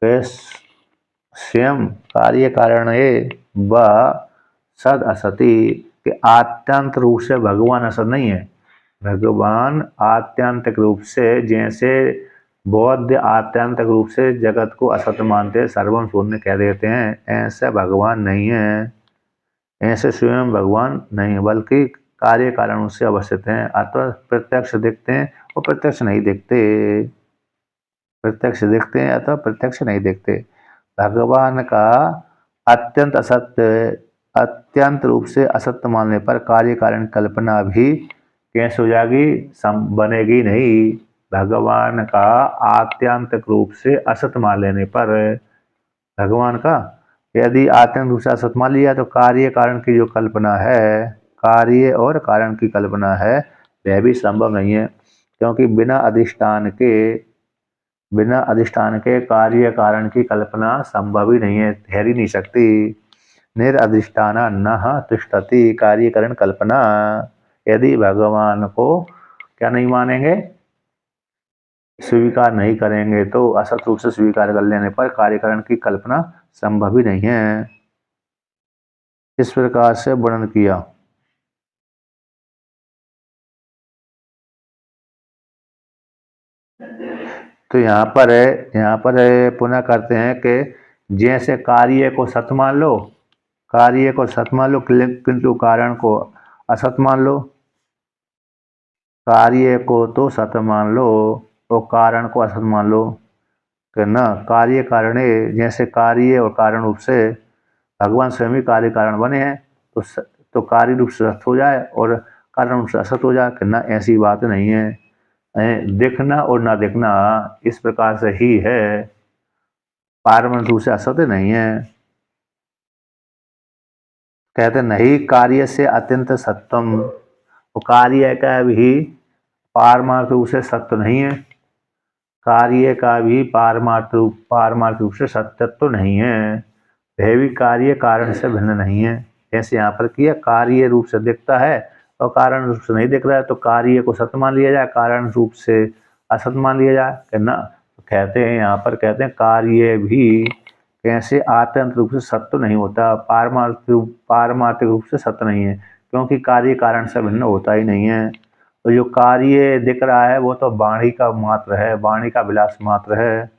के स्वयं कार्य कारण व सद असति, के आत्यंत रूप से भगवान असत नहीं है। भगवान आत्यंतिक रूप से, जैसे बौद्ध आत्यंतिक रूप से जगत को असत मानते, सर्वम शून्य कह देते हैं, ऐसा भगवान नहीं है। ऐसे स्वयं भगवान नहीं है, बल्कि कार्य कारणों से अवस्थित हैं। अतः प्रत्यक्ष दिखते हैं और प्रत्यक्ष नहीं दिखते, प्रत्यक्ष दिखते हैं अथवा प्रत्यक्ष नहीं दिखते। भगवान का अत्यंत असत्य, अत्यंत रूप से असत्य मानने पर कार्य कारण कल्पना भी कैसे हो जाएगी, बनेगी नहीं। भगवान का आत्यंतिक रूप से असत मान लेने पर, भगवान का यदि आत्यंतिक रूप से असत मान लिया तो कार्य कारण की जो कल्पना है, कार्य और कारण की कल्पना है, वह भी संभव नहीं है, क्योंकि बिना अधिष्ठान के कार्य कारण की कल्पना संभव ही नहीं है, ठहर ही नहीं सकती। निरअधिष्ठाना न तिष्ठति कार्य कारण कल्पना। यदि भगवान को क्या नहीं मानेंगे, स्वीकार नहीं करेंगे, तो असत रूप से स्वीकार कर लेने पर कार्यकरण की कल्पना संभव ही नहीं है। इस प्रकार से वर्णन किया। तो यहाँ पर है पुनः करते हैं कि जैसे कार्य को सत मान लो, कार्य को सत मान लो, किंतु कारण को असत मान लो। कार्य को तो सत मान लो और कारण को असत मान लो, कि न कार्य कारण, जैसे कार्य और कारण रूप से भगवान स्वयं ही कार्य कारण बने हैं, तो कार्य रूप से सत हो जाए और कारण रूप से असत हो जाए, कि न ऐसी बात नहीं है। दिखना और ना दिखना इस प्रकार से ही है, पारमार्थिक रूप से असत नहीं है। कहते नहीं कार्य से अत्यंत सत्यम, तो कार्य का भी पारमार्थिक रूप से सत्य नहीं है, कार्य का भी पारमार्थिक रूप से सत्य तो नहीं है। वह भी कार्य कारण से भिन्न नहीं है। जैसे यहाँ पर किया, कार्य रूप से दिखता है और कारण रूप से नहीं दिख रहा है, तो कार्य को सत्य मान लिया जाए, कारण रूप से असत मान लिया जाए, कि ना। कहते हैं यहाँ पर, कहते हैं कार्य भी कैसे आत्यंत रूप से सत्य नहीं होता, पारमार्थिक रूप से सत्य नहीं है, क्योंकि कार्य कारण से भिन्न होता ही नहीं है। तो जो कार्य दिख रहा है वो तो वाणी का मात्र है, वाणी का विलास मात्र है,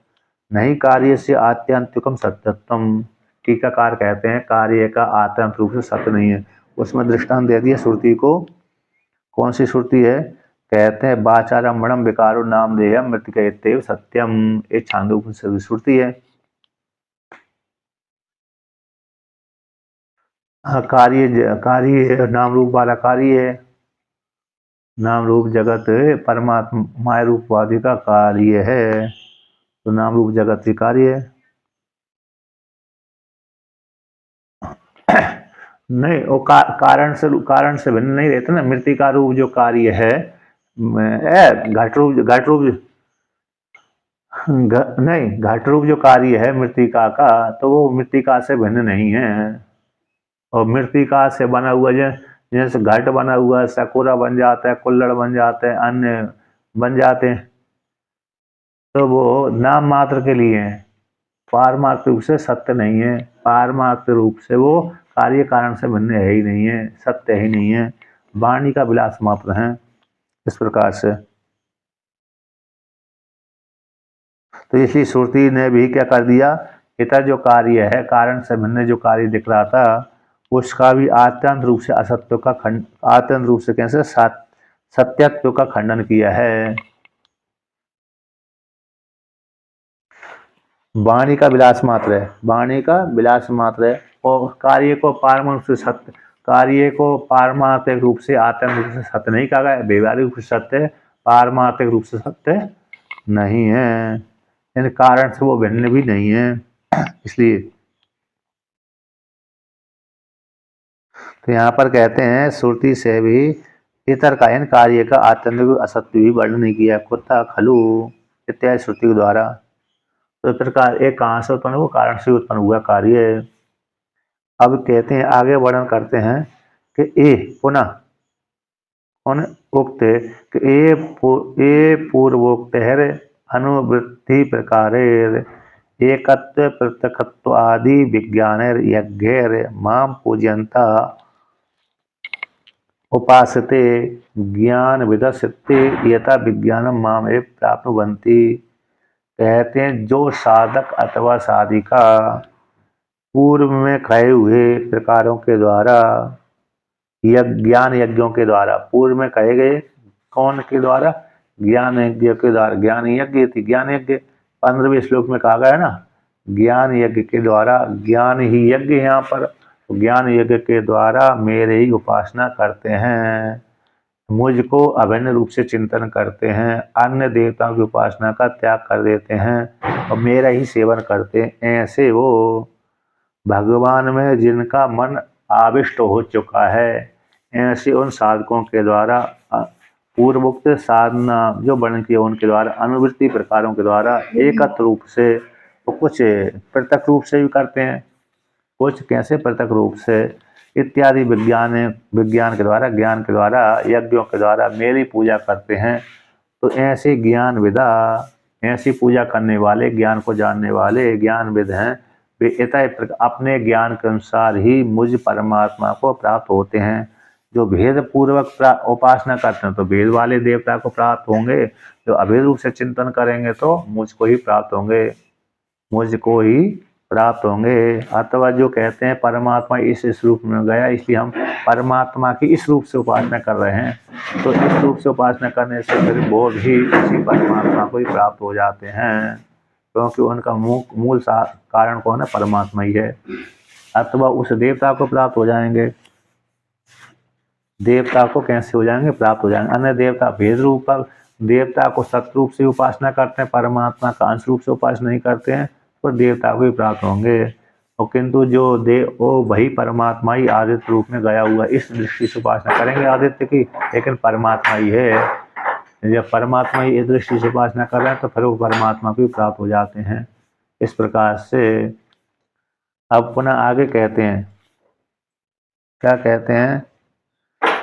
नहीं कार्य से आत्यंतिकम सत्यत्वम। टीकाकार कहते हैं कार्य का आत्यंत रूप से सत्य नहीं है। उसमें दृष्टांत दे दिया श्रुति को। कौन सी श्रुति है? कहते हैं वाचारम्भणम विकारो नाम देयम मृतिकेत्येव सत्यम, ये छांदोग्योपनिषद की श्रुति है। हाँ, कार्य नाम रूप वाला कार्य है। नाम रूप जगत परमात्मा माया रूपवादी का कार्य है, तो नाम रूप जगत ही कार्य है। नहीं, वो कारण से भिन्न नहीं रहता ना। मृतिका रूप जो कार्य है, घट रूप नहीं, घट रूप जो कार्य है मृतिका का, तो वो मृतिका से भिन्न नहीं है। और मृतिका से बना हुआ जैसे घट बना हुआ है, सकोरा बन जाता है, कुल्हड़ बन जाते हैं, अन्य बन जाते हैं, तो वो नाम मात्र के लिए है, पारमार्थिक रूप से सत्य नहीं है। पारमार्थिक रूप से वो कार्य कारण से भिन्न है ही नहीं है, सत्य ही नहीं है, वाणी का विलास मात्र है। इस प्रकार से तो इसलिए श्रुति ने भी क्या कर दिया, इतर जो कार्य है, कारण से भिन्न जो कार्य दिख रहा था, उसका भी आत्यंत रूप से असत्य का आत्यंत रूप से कैसे सत्यत्व का खंडन किया है। वाणी का विलास मात्र है, वाणी का विलास मात्र है। और कार्य को पारमार्थिक सत्य, कार्य को पारमार्थिक रूप से आत्यंत रूप से सत्य नहीं कहा गया, व्यवहारिक रूप से सत्य है, पारमार्थिक रूप से सत्य नहीं है, यानी कारण से वो भिन्न भी नहीं है। इसलिए तो यहाँ पर कहते हैं श्रुति से भी इतर का इन कार्य का आत्यंतिक असत्य भी वर्णन नहीं किया, कुत्ता खलु इत्यादि श्रुति के द्वारा। तो इस प्रकार एक कहाँ से उत्पन्न हुआ, कारण से उत्पन्न हुआ कार्य है। अब कहते हैं, आगे वर्णन करते हैं कि ए पुनः उन उक्त कि ए पूर्वोक्त अनुवृत्ति प्रकारेर एकत्व पृथकत्व आदि विज्ञानेर यज्ञेर माम पूजयन्ता उपासते ज्ञान विदस्यते यथा विज्ञानम माम एव प्राप्नुवन्ति। कहते हैं जो साधक अथवा साधिका पूर्व में कहे हुए प्रकारों के द्वारा, ज्ञान यज्ञों के द्वारा, पूर्व में कहे गए कौन के द्वारा, ज्ञान यज्ञ के द्वारा, ज्ञान यज्ञ थी, ज्ञान यज्ञ 15वें श्लोक में कहा गया है ना, ज्ञान यज्ञ के द्वारा, ज्ञान ही यज्ञ यहाँ पर, ज्ञान यज्ञ के द्वारा मेरे ही उपासना करते हैं, मुझको अभिन्न रूप से चिंतन करते हैं, अन्य देवताओं की उपासना का त्याग कर देते हैं और मेरा ही सेवन करते हैं, ऐसे वो भगवान में जिनका मन आविष्ट हो चुका है, ऐसे उन साधकों के द्वारा पूर्वोक्त साधना जो वर्णन किया उनके द्वारा अनुवृत्ति प्रकारों के द्वारा एकत्र रूप से, तो कुछ पृथक रूप से भी करते हैं, कुछ कैसे पृथक रूप से, इत्यादि विज्ञान के द्वारा, ज्ञान के द्वारा, यज्ञों के द्वारा मेरी पूजा करते हैं। तो ऐसे ज्ञान विदा, ऐसी पूजा करने वाले, ज्ञान को जानने वाले ज्ञानविद हैं, वे इतः अपने ज्ञान के अनुसार ही मुझ परमात्मा को प्राप्त होते हैं। जो भेद पूर्वक उपासना करते हैं तो भेद वाले देवता को प्राप्त होंगे, जो अभेद रूप से चिंतन करेंगे तो मुझको ही प्राप्त होंगे, मुझको ही प्राप्त होंगे। अथवा जो कहते हैं परमात्मा इस रूप में गया, इसलिए हम परमात्मा की इस रूप से उपासना कर रहे हैं, तो इस रूप से उपासना करने से फिर वो भी उसी परमात्मा को ही प्राप्त हो जाते हैं, क्योंकि उनका मूल कारण कौन है, परमात्मा ही है। अथवा उस देवता को प्राप्त हो जाएंगे, देवता को कैसे हो जाएंगे, प्राप्त हो जाएंगे। अन्य देवता भेद रूप देवता को सतरूप से उपासना करते हैं, परमात्मा का अंश रूप से उपासना नहीं करते हैं, तो देवता को ही प्राप्त होंगे। और किंतु जो वो वही परमात्मा ही आदित्य रूप में गया हुआ, इस दृष्टि से उपासना करेंगे आदित्य की, लेकिन परमात्मा ही है। जब परमात्मा ही इस दृष्टि से उपासना कर रहे हैं तो फिर वो परमात्मा को भी प्राप्त हो जाते हैं। इस प्रकार से अब पुनः आगे कहते हैं, क्या कहते हैं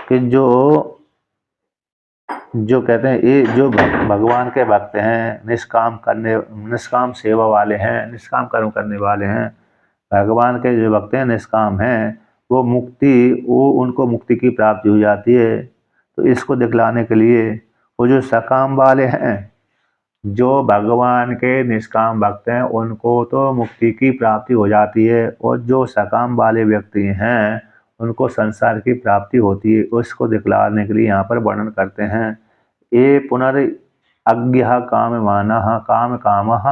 कि जो कहते हैं ये जो भगवान के भक्त हैं, निष्काम सेवा वाले हैं, निष्काम कर्म करने वाले हैं, भगवान के जो भक्त हैं निष्काम हैं, वो उनको मुक्ति की प्राप्ति हो जाती है। तो इसको दिखलाने के लिए वो जो सकाम वाले हैं, जो भगवान के निष्काम भक्त हैं, उनको तो मुक्ति की प्राप्ति हो जाती है, और जो सकाम वाले व्यक्ति हैं उनको संसार की प्राप्ति होती है। उसको दिखलाने के लिए यहाँ पर वर्णन करते हैं, ये पुनर्अज्ञ काम कामः,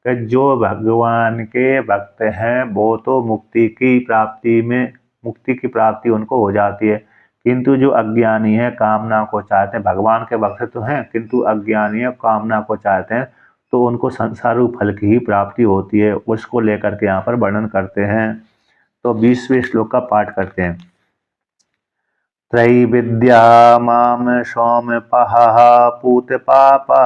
कि जो भगवान के भक्त हैं वो तो मुक्ति की प्राप्ति में मुक्ति की प्राप्ति उनको हो जाती है। किंतु जो अज्ञानी है, कामना को चाहते हैं, भगवान के भक्त तो हैं किंतु अज्ञानी है, कामना को चाहते हैं, तो उनको संसारू फल की ही प्राप्ति होती है। उसको लेकर के यहाँ पर वर्णन करते हैं। तो 20वें श्लोक का पाठ करते हैं। त्रैविद्या माम सौम्यपः पूत पापा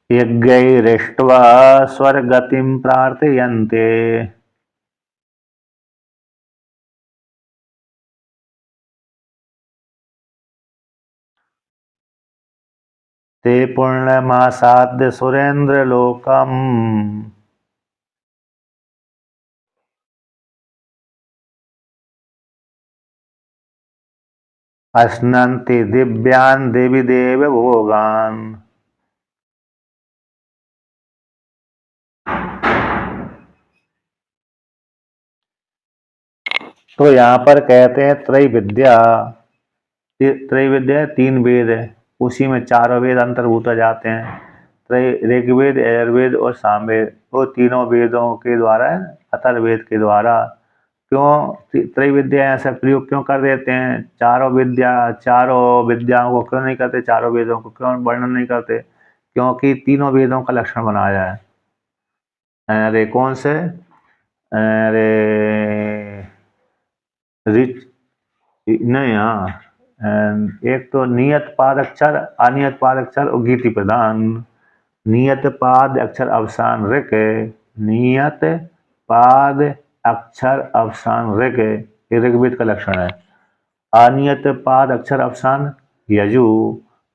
यज्ञैरिष्ट्वा स्वर्गतिं प्रार्थयन्ते। ते पुण्यमासाद्य सुरेन्द्रलोकम् अश्नन्ति दिव्यान् देवी देव भोगान्। तो यहाँ पर कहते हैं त्रैविद्या, त्रैविद्या 3 वेद है, उसी में 4 वेद अंतर्भूत हो जाते हैं। ऋग्वेद, यजुर्वेद और सामवेद, वो तीनों वेदों के द्वारा, अथर्ववेद के द्वारा। क्यों त्रैविद्या ऐसा प्रयोग क्यों कर देते हैं? चारों विद्याओं को क्यों नहीं करते, चारों वेदों को क्यों वर्णन नहीं करते? क्योंकि तीनों वेदों का लक्षण बनाया है। अरे कौन से? अरे रिच नहीं, हाँ, एक तो नियत पाद अक्षर, अनियत पाद अक्षर और गीति प्रदान। नियत पाद अक्षर अवसान ऋक, नियत पाद अक्षर अवसान ऋक, ये ऋग्वेद का लक्षण है। अनियत पाद अक्षर अवसान यजु,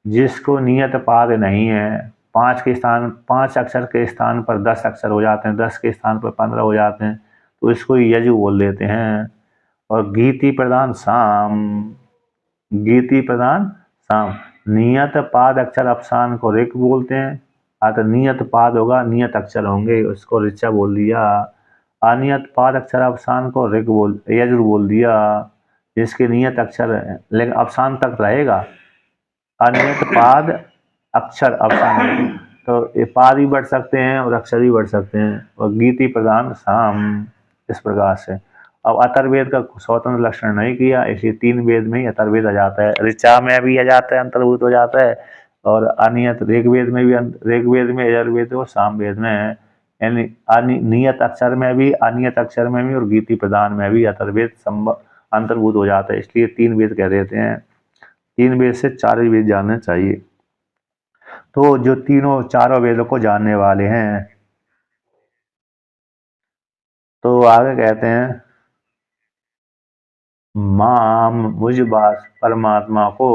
जिसको नियत पाद नहीं है, 5 अक्षर के स्थान पर 10 अक्षर हो जाते हैं, 10 के स्थान पर 15 हो जाते हैं, तो इसको यजु बोल देते हैं। और गीति प्रदान साम, गीति प्रदान साम, नियत पाद अक्षर अफसान को ऋक बोलते हैं। तो नियत पाद होगा, नियत अक्षर होंगे, उसको ऋचा बोल दिया। अनियत पाद अक्षर अफसान को यजुर बोल दिया, जिसके नियत अक्षर है लेकिन अफसान तक रहेगा। अनियत पाद अक्षर अफसान, तो ये पाद भी बढ़ सकते हैं और अक्षर भी बढ़ सकते हैं। और गीति प्रदान साम, इस प्रकार से। अब अथर्ववेद का स्वतंत्र लक्षण नहीं किया, इसलिए 3 वेद में ही अथर्ववेद आ जाता है, ऋचा में भी आ जाता है, अंतर्भूत हो जाता है। और अनियत ऋग्वेद में भी, ऋग्वेद में, यजुर्वेद और सामवेद में, यानी नियत अक्षर में भी, अनियत अक्षर में भी और गीति प्रदान में भी अथर्ववेद अंतर्भूत हो जाता है। इसलिए 3 वेद कह देते हैं। 3 वेद से 4 वेद जानने चाहिए। तो जो चारों वेदों को जानने वाले हैं, तो आगे कहते हैं माम, मुझ परमात्मा को,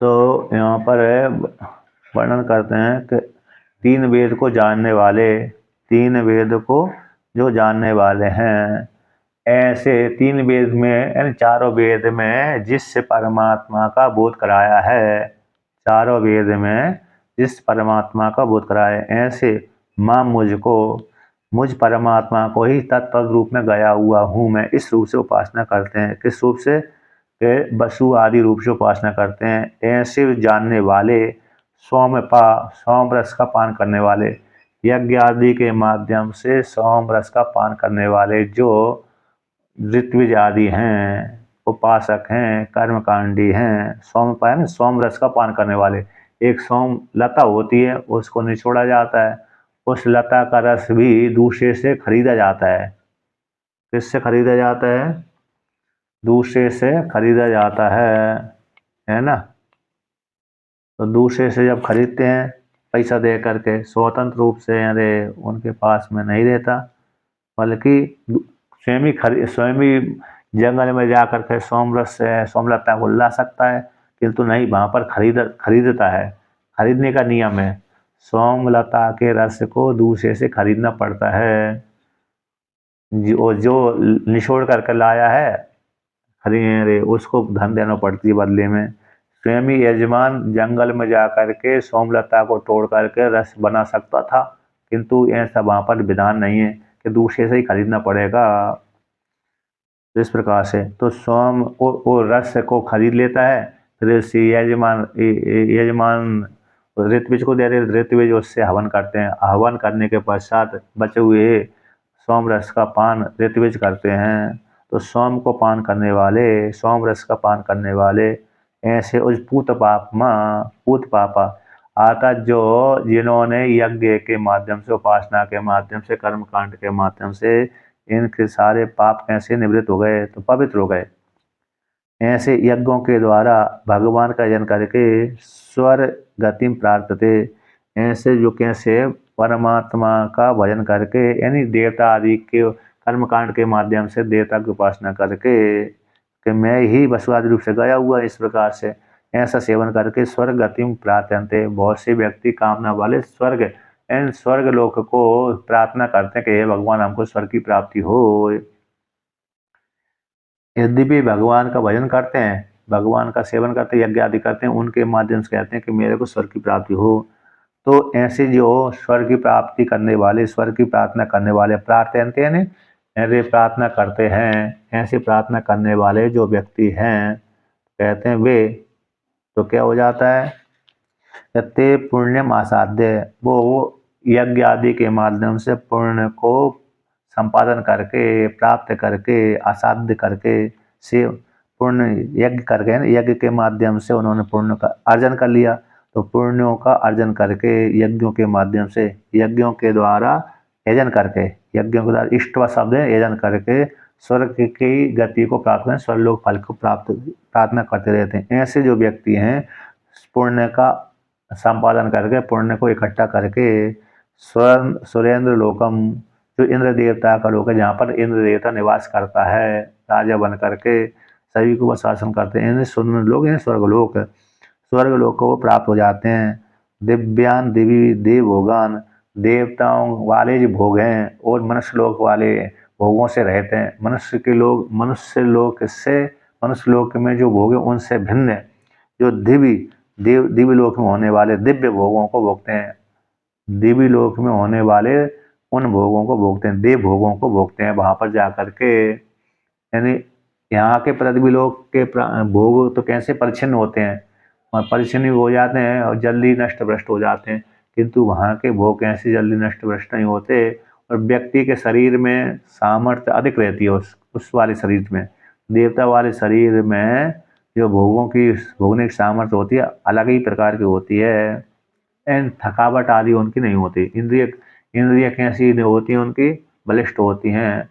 तो यहाँ पर वर्णन करते हैं कि 3 वेद को जानने वाले, 3 वेद को जो जानने वाले हैं, ऐसे 3 वेद में, यानी चारों वेद में जिस परमात्मा का बोध कराया है, चारों वेद में जिस परमात्मा का बोध कराया है, ऐसे मां मुझको, मुझ परमात्मा को ही तत्पद रूप में गया हुआ हूँ मैं, इस रूप से उपासना करते हैं। किस रूप से? के वसु आदि रूप से उपासना करते हैं। ऐसे जानने वाले सोम रस का पान करने वाले, यज्ञ आदि के माध्यम से सोम रस का पान करने वाले जो ऋत्विज आदि हैं, उपासक हैं, कर्मकांडी हैं, सोम रस का पान करने वाले। एक सोम लता होती है, उसको निचोड़ा जाता है, उस लता का रस भी दूसरे से खरीदा जाता है। किससे खरीदा जाता है? दूसरे से खरीदा जाता है ना। तो दूसरे से जब खरीदते हैं पैसा दे करके, स्वतंत्र रूप से, अरे उनके पास में नहीं रहता, बल्कि स्वयं ही जंगल में जा करके सोमरस से सोमलता को ला सकता है, किंतु नहीं, वहाँ पर खरीदता है, खरीदने का नियम है। सोमलता के रस को दूसरे से खरीदना पड़ता है। जो निचोड़ करके लाया है, खरीदे उसको धन देना पड़ती है बदले में। स्वयं ही यजमान जंगल में जा करके सोमलता को तोड़ करके रस बना सकता था, किंतु ऐसा वहाँ पर विधान नहीं है कि दूसरे से ही खरीदना पड़ेगा। इस प्रकार से तो सोम वो रस को खरीद लेता है, फिर उसी यजमान ऋत्विज को दे रहे, ऋत्विज उससे हवन करते हैं, हवन करने के पश्चात बचे हुए सोम रस का पान ऋत्विज करते हैं। तो सोम को पान करने वाले, सोम रस का पान करने वाले ऐसे उस पूत पापा आता जो जिन्होंने यज्ञ के माध्यम से, उपासना के माध्यम से, कर्म कांड के माध्यम से इनके सारे पाप कैसे निवृत्त हो गए, तो पवित्र हो गए। ऐसे यज्ञों के द्वारा भगवान का जन करके स्वर्ग गति प्राप्त थे। ऐसे जो कैसे परमात्मा का भजन करके यानी देवता आदि के कर्मकांड के माध्यम से देवता की उपासना करके कि मैं ही वसुआदि रूप से गया हुआ, इस प्रकार से ऐसा सेवन करके स्वर्ग गति प्राप्त थे। बहुत से व्यक्ति कामना वाले स्वर्ग लोक को प्रार्थना करते हैं कि हे भगवान हमको स्वर्ग की प्राप्ति हो। यदि भी भगवान का भजन करते हैं, भगवान का सेवन करते हैं, यज्ञ आदि करते हैं, उनके माध्यम से कहते हैं कि मेरे को स्वर्ग की प्राप्ति हो। तो ऐसे जो स्वर्ग की प्राप्ति करने वाले, स्वर्ग की प्रार्थना करने वाले प्रार्थना हैं, ऐसे प्रार्थना करते हैं, ऐसे प्रार्थना करने वाले जो व्यक्ति हैं कहते हैं वे, तो क्या हो जाता है, कहते पुण्यम आसाध्य, वो यज्ञ आदि के माध्यम से पुण्य को संपादन करके, प्राप्त करके, आसाध्य करके से पुण्य यज्ञ करके, यज्ञ के माध्यम से उन्होंने पुण्य का अर्जन कर लिया। तो पुण्यों का अर्जन करके यज्ञों के माध्यम से, यज्ञों के द्वारा यजन करके, यज्ञों के द्वारा इष्टवा शब्द है, यजन करके स्वर्ग की गति को प्राप्त करें, स्वर्गलोक फल को प्रार्थना करते रहते हैं। ऐसे जो व्यक्ति हैं पुण्य का संपादन करके, पुण्य को इकट्ठा करके सुरेंद्र लोकम, जो इंद्र देवता का लोक है, जहाँ पर इंद्र देवता निवास करता है, राजा बन करके सभी को शासन करते हैं, सुंदर लोग हैं स्वर्गलोक, स्वर्गलोक को प्राप्त हो जाते हैं। दिव्यान दिवी देव भोगान, देवताओं वाले जो भोग हैं और मनुष्य लोक वाले भोगों से रहते हैं। मनुष्य लोक में जो भोग है उनसे भिन्न जो दिव्य लोक में होने वाले दिव्य भोगों को भोगते हैं, दिव्य लोक में होने वाले उन भोगों को भोगते हैं, देव भोगों को भोगते हैं। वहां पर जाकर के यानी यहाँ के पृथ्वी लोक के भोग तो कैसे परिच्छिन्न होते हैं, परिच्छिन्न हो जाते हैं और जल्दी नष्ट भ्रष्ट हो जाते हैं, किंतु वहाँ के भोग कैसे जल्दी नष्ट भ्रष्ट नहीं होते। और व्यक्ति के शरीर में सामर्थ्य अधिक रहती है उस वाले शरीर में, देवता वाले शरीर में जो भोगों की भोगने की सामर्थ्य होती है अलग ही प्रकार की होती है, एंड थकावट आदि उनकी नहीं होती। इंद्रिय कैसी होती हैं उनकी, बलिष्ठ होती हैं,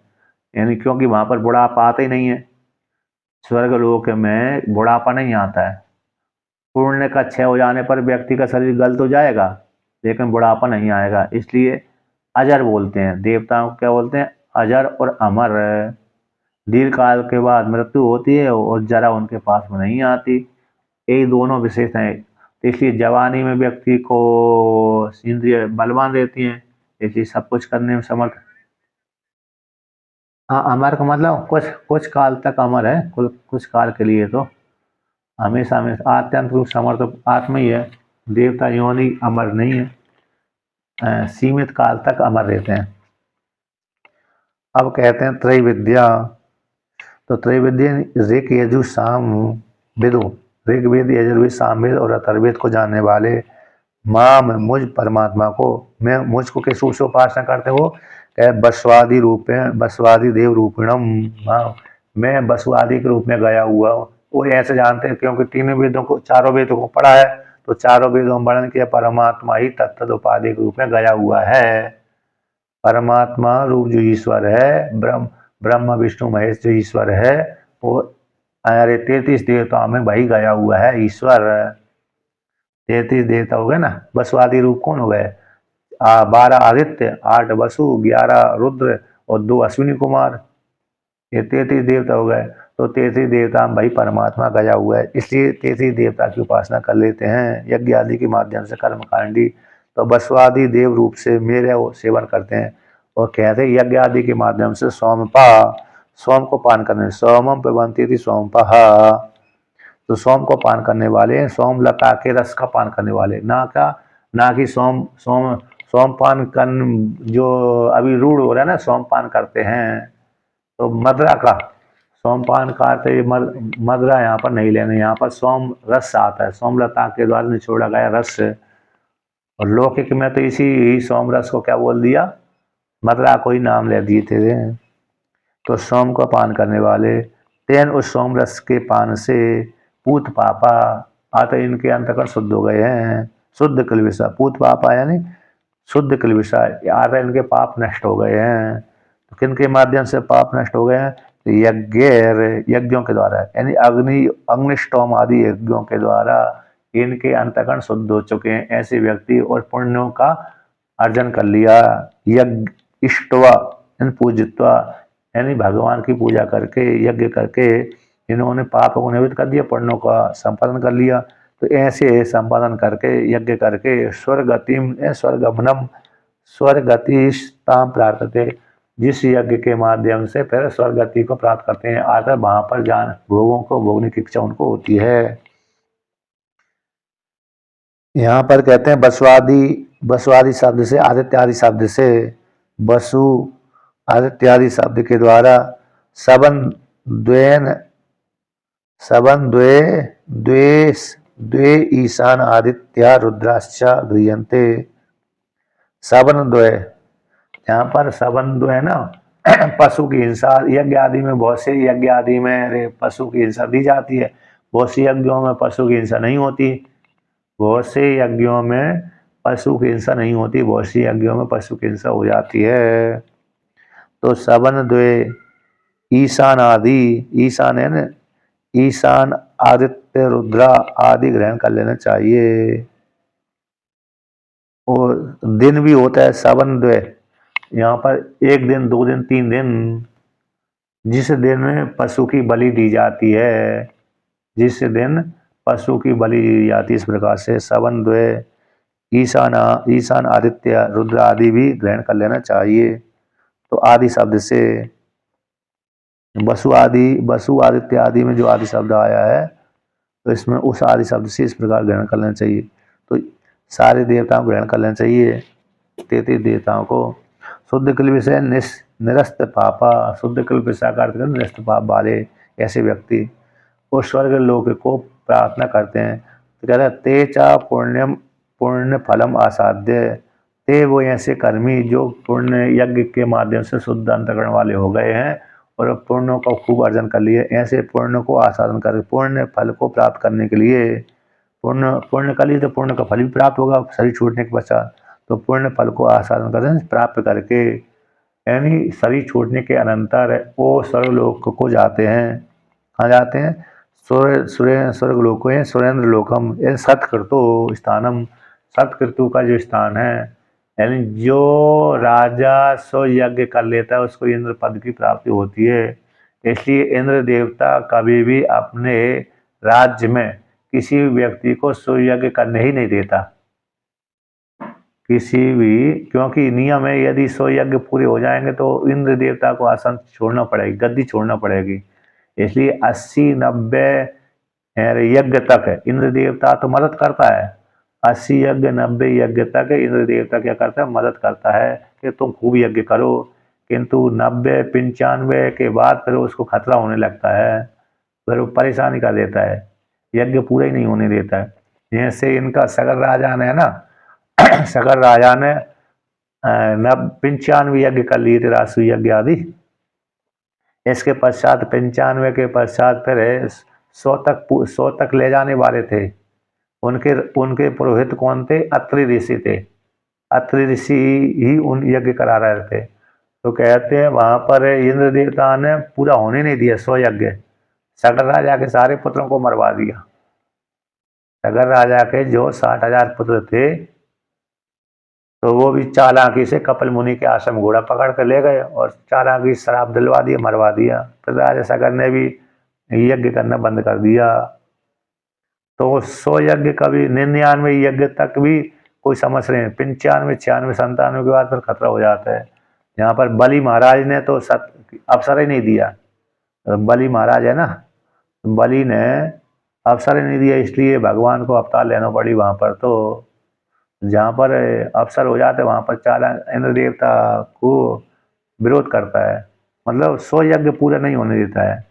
यानी क्योंकि वहाँ पर बुढ़ापा आता ही नहीं है, स्वर्ग लोक में बुढ़ापा नहीं आता है। पुण्य का क्षय हो जाने पर व्यक्ति का शरीर गल तो जाएगा लेकिन बुढ़ापा नहीं आएगा, इसलिए अजर बोलते हैं। देवताओं को क्या बोलते हैं, अजर और अमर। दीर्घ काल के बाद मृत्यु होती है और जरा उनके पास में नहीं आती, यही दोनों विशेषताएं। तो इसलिए जवानी में व्यक्ति को इंद्रिय बलवान रहती हैं, इसलिए सब कुछ करने में समर्थ। हाँ, अमर का मतलब कुछ कुछ काल तक अमर है, कुछ काल के लिए, तो हमेशा हमेशा आत्यंत रूप समर्थ आत्मा ही है। देवता योनि अमर नहीं है, सीमित काल तक अमर रहते हैं। अब कहते हैं त्रैविद्या, तो त्रैविद्या ऋग यजु साम वेदों, ऋग्वेद यजुर्वेद सामवेद और अथर्ववेद को जानने वाले माम मुझ परमात्मा को, मैं मुझको किस रूप से उपासना करते हो, कह बसवादी रूप में, बसवादी देव रूपिणम, मैं बसवादी के रूप में गया हुआ हूँ। वो ऐसे जानते हैं क्योंकि तीनों वेदों को, चारों वेदों को पढ़ा है, तो चारों वेदों में वर्णन किया परमात्मा ही तत्त उपाधि के रूप में गया हुआ है। परमात्मा रूप जो ईश्वर है, ब्रह्म विष्णु महेश जो ईश्वर है, वो अरे 33 देवताओं में वही गया हुआ है ईश्वर। 33 देवता हो गए ना, बसवादी रूप कौन हो गए, 12 आदित्य, 8 वसु, 11 रुद्र और 2 अश्विनी कुमार, ये 33 देवता हो गए। तो 33 देवता में भाई परमात्मा गया हुआ है, इसलिए 33 देवता की उपासना कर लेते हैं यज्ञ आदि के माध्यम से कर्मकांडी। तो बसवादी देव रूप से मेरे वो सेवन करते हैं और कहते हैं यज्ञ आदि के माध्यम से सोम को पान करने, सोमम पिबंती थी सोमपा, तो सोम को पान करने वाले हैं, सोम लता के रस का पान करने वाले, ना कि सोम सोम सोमपान कर, जो अभी रूढ़ हो रहा है ना, सोमपान करते हैं तो मदरा का सोमपान करते मदरा यहाँ पर नहीं लेना, यहाँ पर सोम रस आता है, सोमलता के द्वारा निचोड़ा गया रस। और लौकिक में तो इसी सोम रस को क्या बोल दिया, मदरा को ही नाम ले दिए थे। तो सोम को पान करने वाले, तेन उस सोम रस के पान से पूत पापा आते, इनके अंतकरण शुद्ध हो गए हैं, शुद्ध कलविषा, पूत पापा यानी शुद्ध कलविषा, आते इनके पाप नष्ट हो गए हैं। तो किन के माध्यम से पाप नष्ट हो गए हैं, तो यज्ञों के द्वारा, यानी अग्निष्टोम आदि यज्ञों के द्वारा इनके अंतकरण शुद्ध हो चुके हैं ऐसे व्यक्ति, और पुण्यों का अर्जन कर लिया। यज्ञ इष्टवा पूजित्वा, यानी भगवान की पूजा करके, यज्ञ करके इन्होंने पाप को निवृत्त कर दिया, पुण्यों का संपादन कर लिया। तो ऐसे संपादन करके, यज्ञ करके स्वर्गतिम स्वर्गमनम स्वर्गतिष्ठाम प्राप्त, जिस यज्ञ के माध्यम से फिर स्वर्गति को प्राप्त करते हैं, आकर वहां पर जान भोगों को भोगने की इच्छा उनको होती है। यहाँ पर कहते हैं बसवादी शब्द से, आदित्यादि शब्द से, बसु आदित्यादि शब्द के द्वारा सबन द्वे ईशान आदित्य रुद्राश्चा गृह्यन्ते। सबन द्वय, यहाँ पर सबन द्वय ना पशु की हिंसा, यज्ञ आदि में बहुत से यज्ञ आदि में पशु की हिंसा दी जाती है, बहुत से यज्ञों में पशु की हिंसा नहीं होती, बहुत से यज्ञों में पशु की हिंसा नहीं होती, बहुत सी यज्ञों में पशु की हिंसा हो जाती है। तो सबन द्वे ईशान आदि, ईशान है ना, ईशान आदित्य रुद्रा आदि ग्रहण कर लेना चाहिए। और दिन भी होता है सबन द्वे, यहाँ पर 1 दिन 2 दिन 3 दिन, जिस दिन में पशु की बलि दी जाती है, जिस दिन पशु की बलि दी जाती है, इस प्रकार से सबन द्वे ईशान आदित्य रुद्र आदि भी ग्रहण कर लेना चाहिए। तो आदि शब्द से वसु आदित्य आदि में जो आदि शब्द आया है, तो इसमें उस आदि शब्द से इस प्रकार ग्रहण कर लेना चाहिए। तो सारे देवताओं को ग्रहण कर लेना चाहिए, 33 देवताओं को। शुद्ध कल विषय निरस्त पापा, शुद्ध कल विषय का अर्थ निरस्त पाप वाले ऐसे व्यक्ति वो स्वर्ग लोक को प्रार्थना करते हैं। तो कहता है ते चा पुण्य फलम आसाध्य, ते वो ऐसे कर्मी जो पुण्य यज्ञ के माध्यम से शुद्ध अंतकरण वाले हो गए हैं और पुण्यों का खूब अर्जन कर लिए, ऐसे पुण्य को आसाधन कर पुण्य फल को प्राप्त करने के लिए, पुण्य कर लिए तो पुण्य का फल भी प्राप्त होगा शरीर छूटने के पश्चात। तो पुण्य फल को आसाधन करते प्राप्त करके, यानी शरीर छूटने के अनंतर वो स्वर्गलोक को जाते हैं। कहाँ जाते हैं, स्वर्गलोक है, सुरेंद्र लोकम, सत्कृतो स्थानम, सत्कृतु का जो स्थान है, यानी जो राजा सो यज्ञ कर लेता है उसको इंद्र पद की प्राप्ति होती है। इसलिए इंद्र देवता कभी भी अपने राज्य में किसी व्यक्ति को सुयज्ञ करने ही नहीं देता, किसी भी, क्योंकि नियम है यदि 100 यज्ञ पूरे हो जाएंगे तो इंद्र देवता को आसन छोड़ना पड़ेगी, गद्दी छोड़ना पड़ेगी। इसलिए 80-90 यज्ञ तक है इंद्र देवता तो मदद करता है, 80 यज्ञ 90 यज्ञ तक इंद्र देवता क्या करता है, मदद करता है कि तुम खूब यज्ञ करो। किंतु 90-95 के बाद फिर उसको खतरा होने लगता है, फिर वो परेशानी कर देता है, यज्ञ पूरा ही नहीं होने देता है। जैसे इनका सगर राजा ने ना सगर राजा ने 95 यज्ञ कर लिए थे, रासु यज्ञ आदि। इसके पश्चात 95 के पश्चात फिर 100 तक ले जाने वाले थे। उनके पुरोहित कौन थे, अत्रि ऋषि थे। अत्रि ऋषि ही उन यज्ञ करा रहे थे। तो कहते हैं वहां पर इंद्र देवता ने पूरा होने नहीं दिया 100 यज्ञ, सगर राजा के सारे पुत्रों को मरवा दिया। सगर राजा के जो 60,000 पुत्र थे तो वो भी चालाकी से कपिल मुनि के आश्रम घोड़ा पकड़ कर ले गए और चालाकी शराब दिलवा दिया, मरवा दिया। फिर राजा सगर ने भी यज्ञ करना बंद कर दिया। तो 100 यज्ञ कभी 99 यज्ञ तक भी कोई समझ रहे हैं, 95 96 97 के बाद फिर खतरा हो जाता है। यहाँ पर बलि महाराज ने तो अवसर ही नहीं दिया। बलि महाराज है ना, बलि ने अवसर ही नहीं दिया, इसलिए भगवान को अवतार लेना पड़ी वहाँ पर। तो जहाँ पर अवसर हो जाते वहाँ पर चालाक इंद्र देवता को विरोध करता है, मतलब 100 यज्ञ पूरा नहीं होने देता है।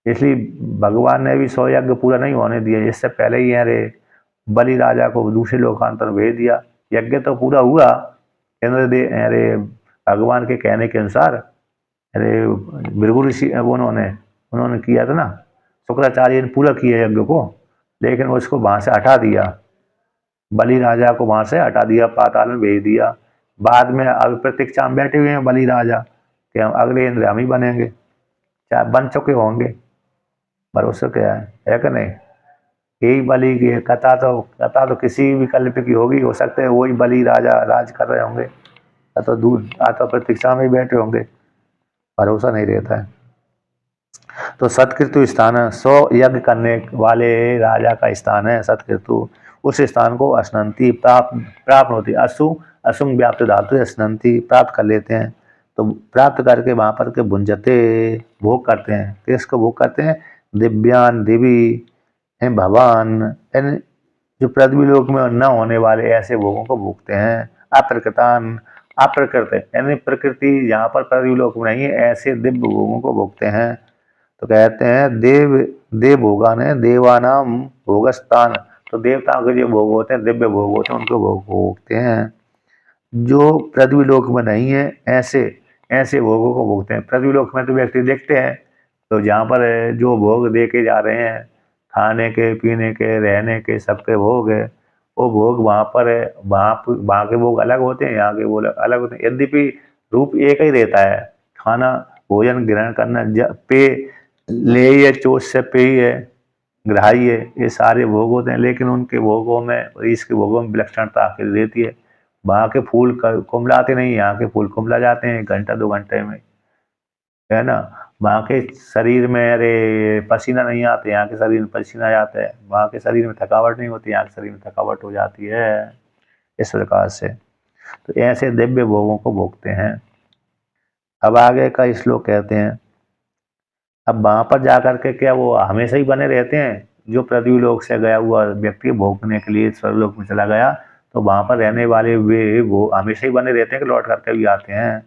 इसलिए भगवान ने भी 100 यज्ञ पूरा नहीं होने दिया, इससे पहले ही अरे बलि राजा को दूसरे लोकांतर भेज दिया। यज्ञ तो पूरा हुआ, इंद्रदेव अरे भगवान के कहने के अनुसार, अरे भृगु ऋषि उन्होंने उन्होंने किया था ना, शुक्राचार्य ने पूरा किया यज्ञ को, लेकिन उसको वहां से हटा दिया, बलि राजा को वहां से हटा दिया, पाताल में भेज दिया। बाद में अब प्रतीक्षा में बैठे हुए हैं बलि राजा कि हम अगले इंद्र हम ही बनेंगे, चाहे बन चुके होंगे। भरोसा क्या है कि नहीं? यही बलि की कथा तो किसी भी कल्प की होगी, हो सकता है वही बलि राजा राज कर रहे होंगे, या तो दूर या तो प्रतीक्षा में ही बैठे होंगे, भरोसा नहीं रहता है। तो सतकीर्तु स्थान है, 100 यज्ञ करने वाले राजा का स्थान है सतकीर्तु। उस स्थान को अश्नंती प्राप्त प्राप्त होती, असुंग व्याप्त धातु अश्नंती प्राप्त कर लेते हैं। तो प्राप्त करके वहां पर के भुंजते भोग करते हैं। किसको भोग करते हैं? दिव्यान देवी हैं भगवान, यानी जो पृथ्वी लोक में न होने वाले ऐसे भोगों को भोगते हैं। अप्रकृतान अप्रकृत यानी प्रकृति यहाँ पर पृथ्वी लोक में नहीं है, ऐसे दिव्य भोगों को भोगते हैं। तो कहते हैं देव भोगा ने देवानाम भोगस्थान, तो देवताओं के जो भोग होते हैं, दिव्य भोग होते हैं, उनको भोग भोगते हैं। जो पृथ्वी लोक में नहीं है ऐसे ऐसे भोगों को भोगते हैं। पृथ्वी लोक में तो व्यक्ति देखते हैं, तो जहाँ पर जो भोग दे के जा रहे हैं, खाने के पीने के रहने के सबके भोग है, वो भोग वहाँ पर है, वहाँ के भोग अलग होते हैं, यहाँ के भोग अलग होते हैं। यद्यपि रूप एक ही रहता है, खाना भोजन ग्रहण करना, पे ले ये चोट से पे ही है, ग्राही है, ये सारे भोग होते हैं, लेकिन उनके भोगों में इसके भोगों में विलक्षणता आखिर रहती है। वहाँ के फूल कुमलाते नहीं, यहाँ के फूल कुमला जाते हैं घंटा 2 घंटे में, है ना। वहाँ के शरीर में अरे पसीना नहीं आते, यहाँ के शरीर में पसीना जाता है। वहाँ के शरीर में थकावट नहीं होती, यहाँ के शरीर में थकावट हो जाती है। इस प्रकार से तो ऐसे दिव्य भोगों को भोगते हैं। अब आगे का श्लोक कहते हैं, अब वहां पर जाकर के क्या वो हमेशा ही बने रहते हैं? जो पृथ्वी लोक से गया हुआ व्यक्ति भोगने के लिए स्वर्गलोक में चला गया, तो वहां पर रहने वाले वे वो हमेशा ही बने रहते हैं कि लौट करके भी आते हैं?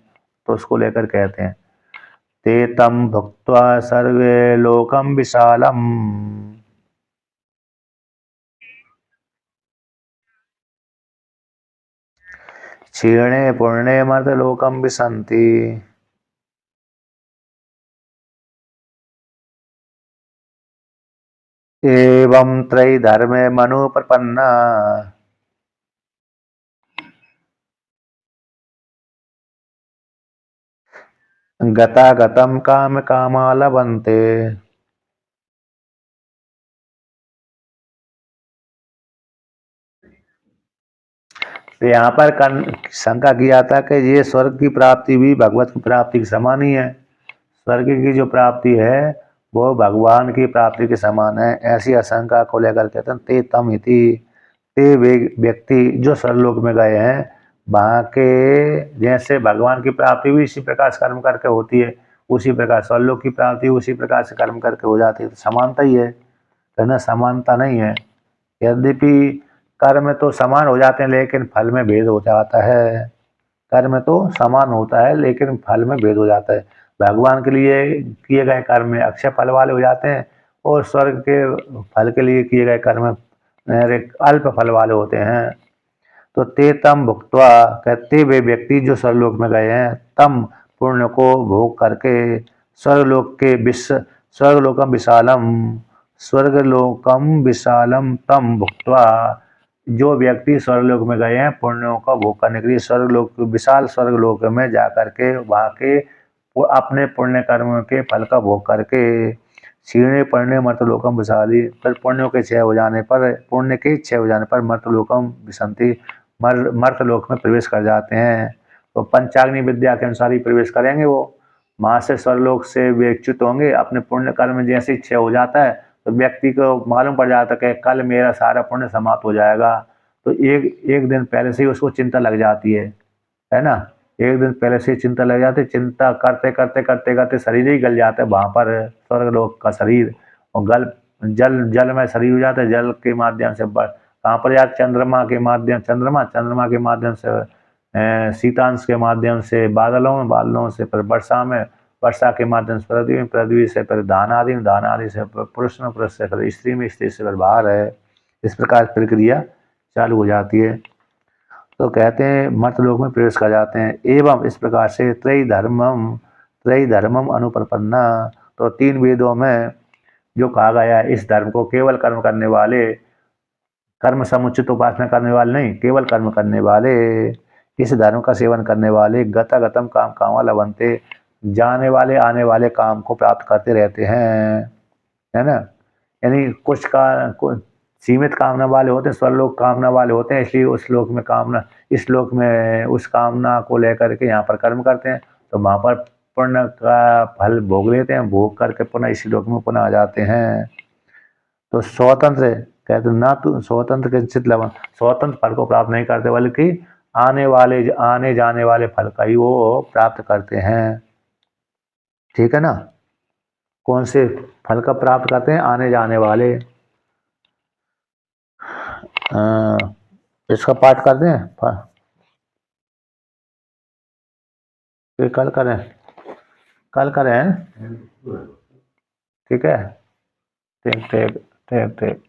तो उसको लेकर कहते हैं, ते तम भुक्त्वा सर्वे लोकम विशालम क्षीणे पुण्ये मर्तलोकम विसन्ति। एवं त्रयी धर्मे मनु प्रपन्ना गता गतम काम कामा लभन्ते। तो यहाँ पर शंका किया था कि ये स्वर्ग की प्राप्ति भी भगवत की प्राप्ति के समान ही है। स्वर्ग की जो प्राप्ति है वो भगवान की प्राप्ति के समान है, ऐसी आशंका को लेकर कहते हैं ते तम इति। ते वे व्यक्ति जो स्वर्गलोक में गए हैं, वहाँ के जैसे भगवान की प्राप्ति भी इसी प्रकार से कर्म करके होती है, उसी प्रकार स्वर्गलोक की प्राप्ति उसी प्रकार से कर्म करके हो जाती है। तो समानता ही है, कहना समानता नहीं है। यद्यपि कर्म तो समान हो जाते हैं, लेकिन फल में भेद हो जाता है। कर्म तो समान होता है, लेकिन फल में भेद हो जाता है। भगवान के लिए किए गए कर्म में अक्षय फल वाले हो जाते हैं, और स्वर्ग के फल के लिए किए गए कर्म अल्प फल वाले होते हैं। तो ते तम भुक्त्वा, कहते वे व्यक्ति जो स्वर्गलोक में गए हैं, तम पुण्य को भोग करके स्वर्गलोक के स्वर्गलोकम विशालम स्वर्गलोकम विशालम तम भुक्त्वा, जो व्यक्ति स्वर्गलोक में गए हैं पुण्यों का भोग करने के लिए, स्वर्गलोक विशाल स्वर्गलोक में जाकर के वहाँ के वो अपने पुण्य कर्म के फल का भोग करके क्षीणे पुण्य मर्तलोकम विशाली, फिर पुण्यों के क्षय हो जाने पर, पुण्य के क्षय हो जाने पर मर्तलोकम विसंति, मर्तलोक में प्रवेश कर जाते हैं। तो पंचाग्नि विद्या के अनुसार ही प्रवेश करेंगे वो, वहाँ से स्वर्गलोक से वे च्युत होंगे। अपने पुण्य कर्म जैसे ही क्षय हो जाता है तो व्यक्ति को मालूम पड़ जाता है कि कल मेरा सारा पुण्य समाप्त हो जाएगा। तो एक दिन पहले से ही उसको चिंता लग जाती है ना। एक दिन पहले से चिंता लग जाती है, चिंता करते करते करते करते शरीर ही गल जाता है वहाँ पर, स्वर्गलोक का शरीर, और जल में शरीर हो जाता है, जल के माध्यम से कहाँ पर जाते, चंद्रमा के माध्यम से शीतांश के माध्यम से बादलों से फिर वर्षा के माध्यम से पृथ्वी से फिर धान आदि से पुरुष से फिर स्त्री से फिर बाहर है। इस प्रकार प्रक्रिया चालू हो जाती है। तो कहते हैं मर्त्यलोक में प्रवेश कर जाते हैं। एवं इस प्रकार से त्रयी धर्मम अनुप्रपन्ना, तो 3 वेदों में जो कहा गया है, इस धर्म को केवल कर्म करने वाले, कर्म समुचित उपासना करने वाले नहीं, केवल कर्म करने वाले, इस धर्म का सेवन करने वाले गतम काम कामा लभन्ते, जाने वाले आने वाले काम को प्राप्त करते रहते हैं, है ना। यानी कुछ सीमित कामना वाले होते हैं, स्वरलोक कामना वाले होते हैं, इसलिए उस लोक में कामना, इस लोक में उस कामना को लेकर के यहाँ पर कर्म करते हैं, तो वहाँ पर पुण्य का फल भोग लेते हैं, भोग करके पुनः इसी लोक में पुनः आ जाते हैं। तो स्वतंत्र कहते ना, तो स्वतंत्र किंचित लवन, स्वतंत्र फल को प्राप्त नहीं करते, बल्कि आने जाने वाले फल का ही वो प्राप्त करते हैं। ठीक है ना। कौन से फल का प्राप्त करते हैं, आने जाने वाले। इसका पाठ कर दें, फिर कल करें। ठीक है। ठीक ठीक ठीक ठीक।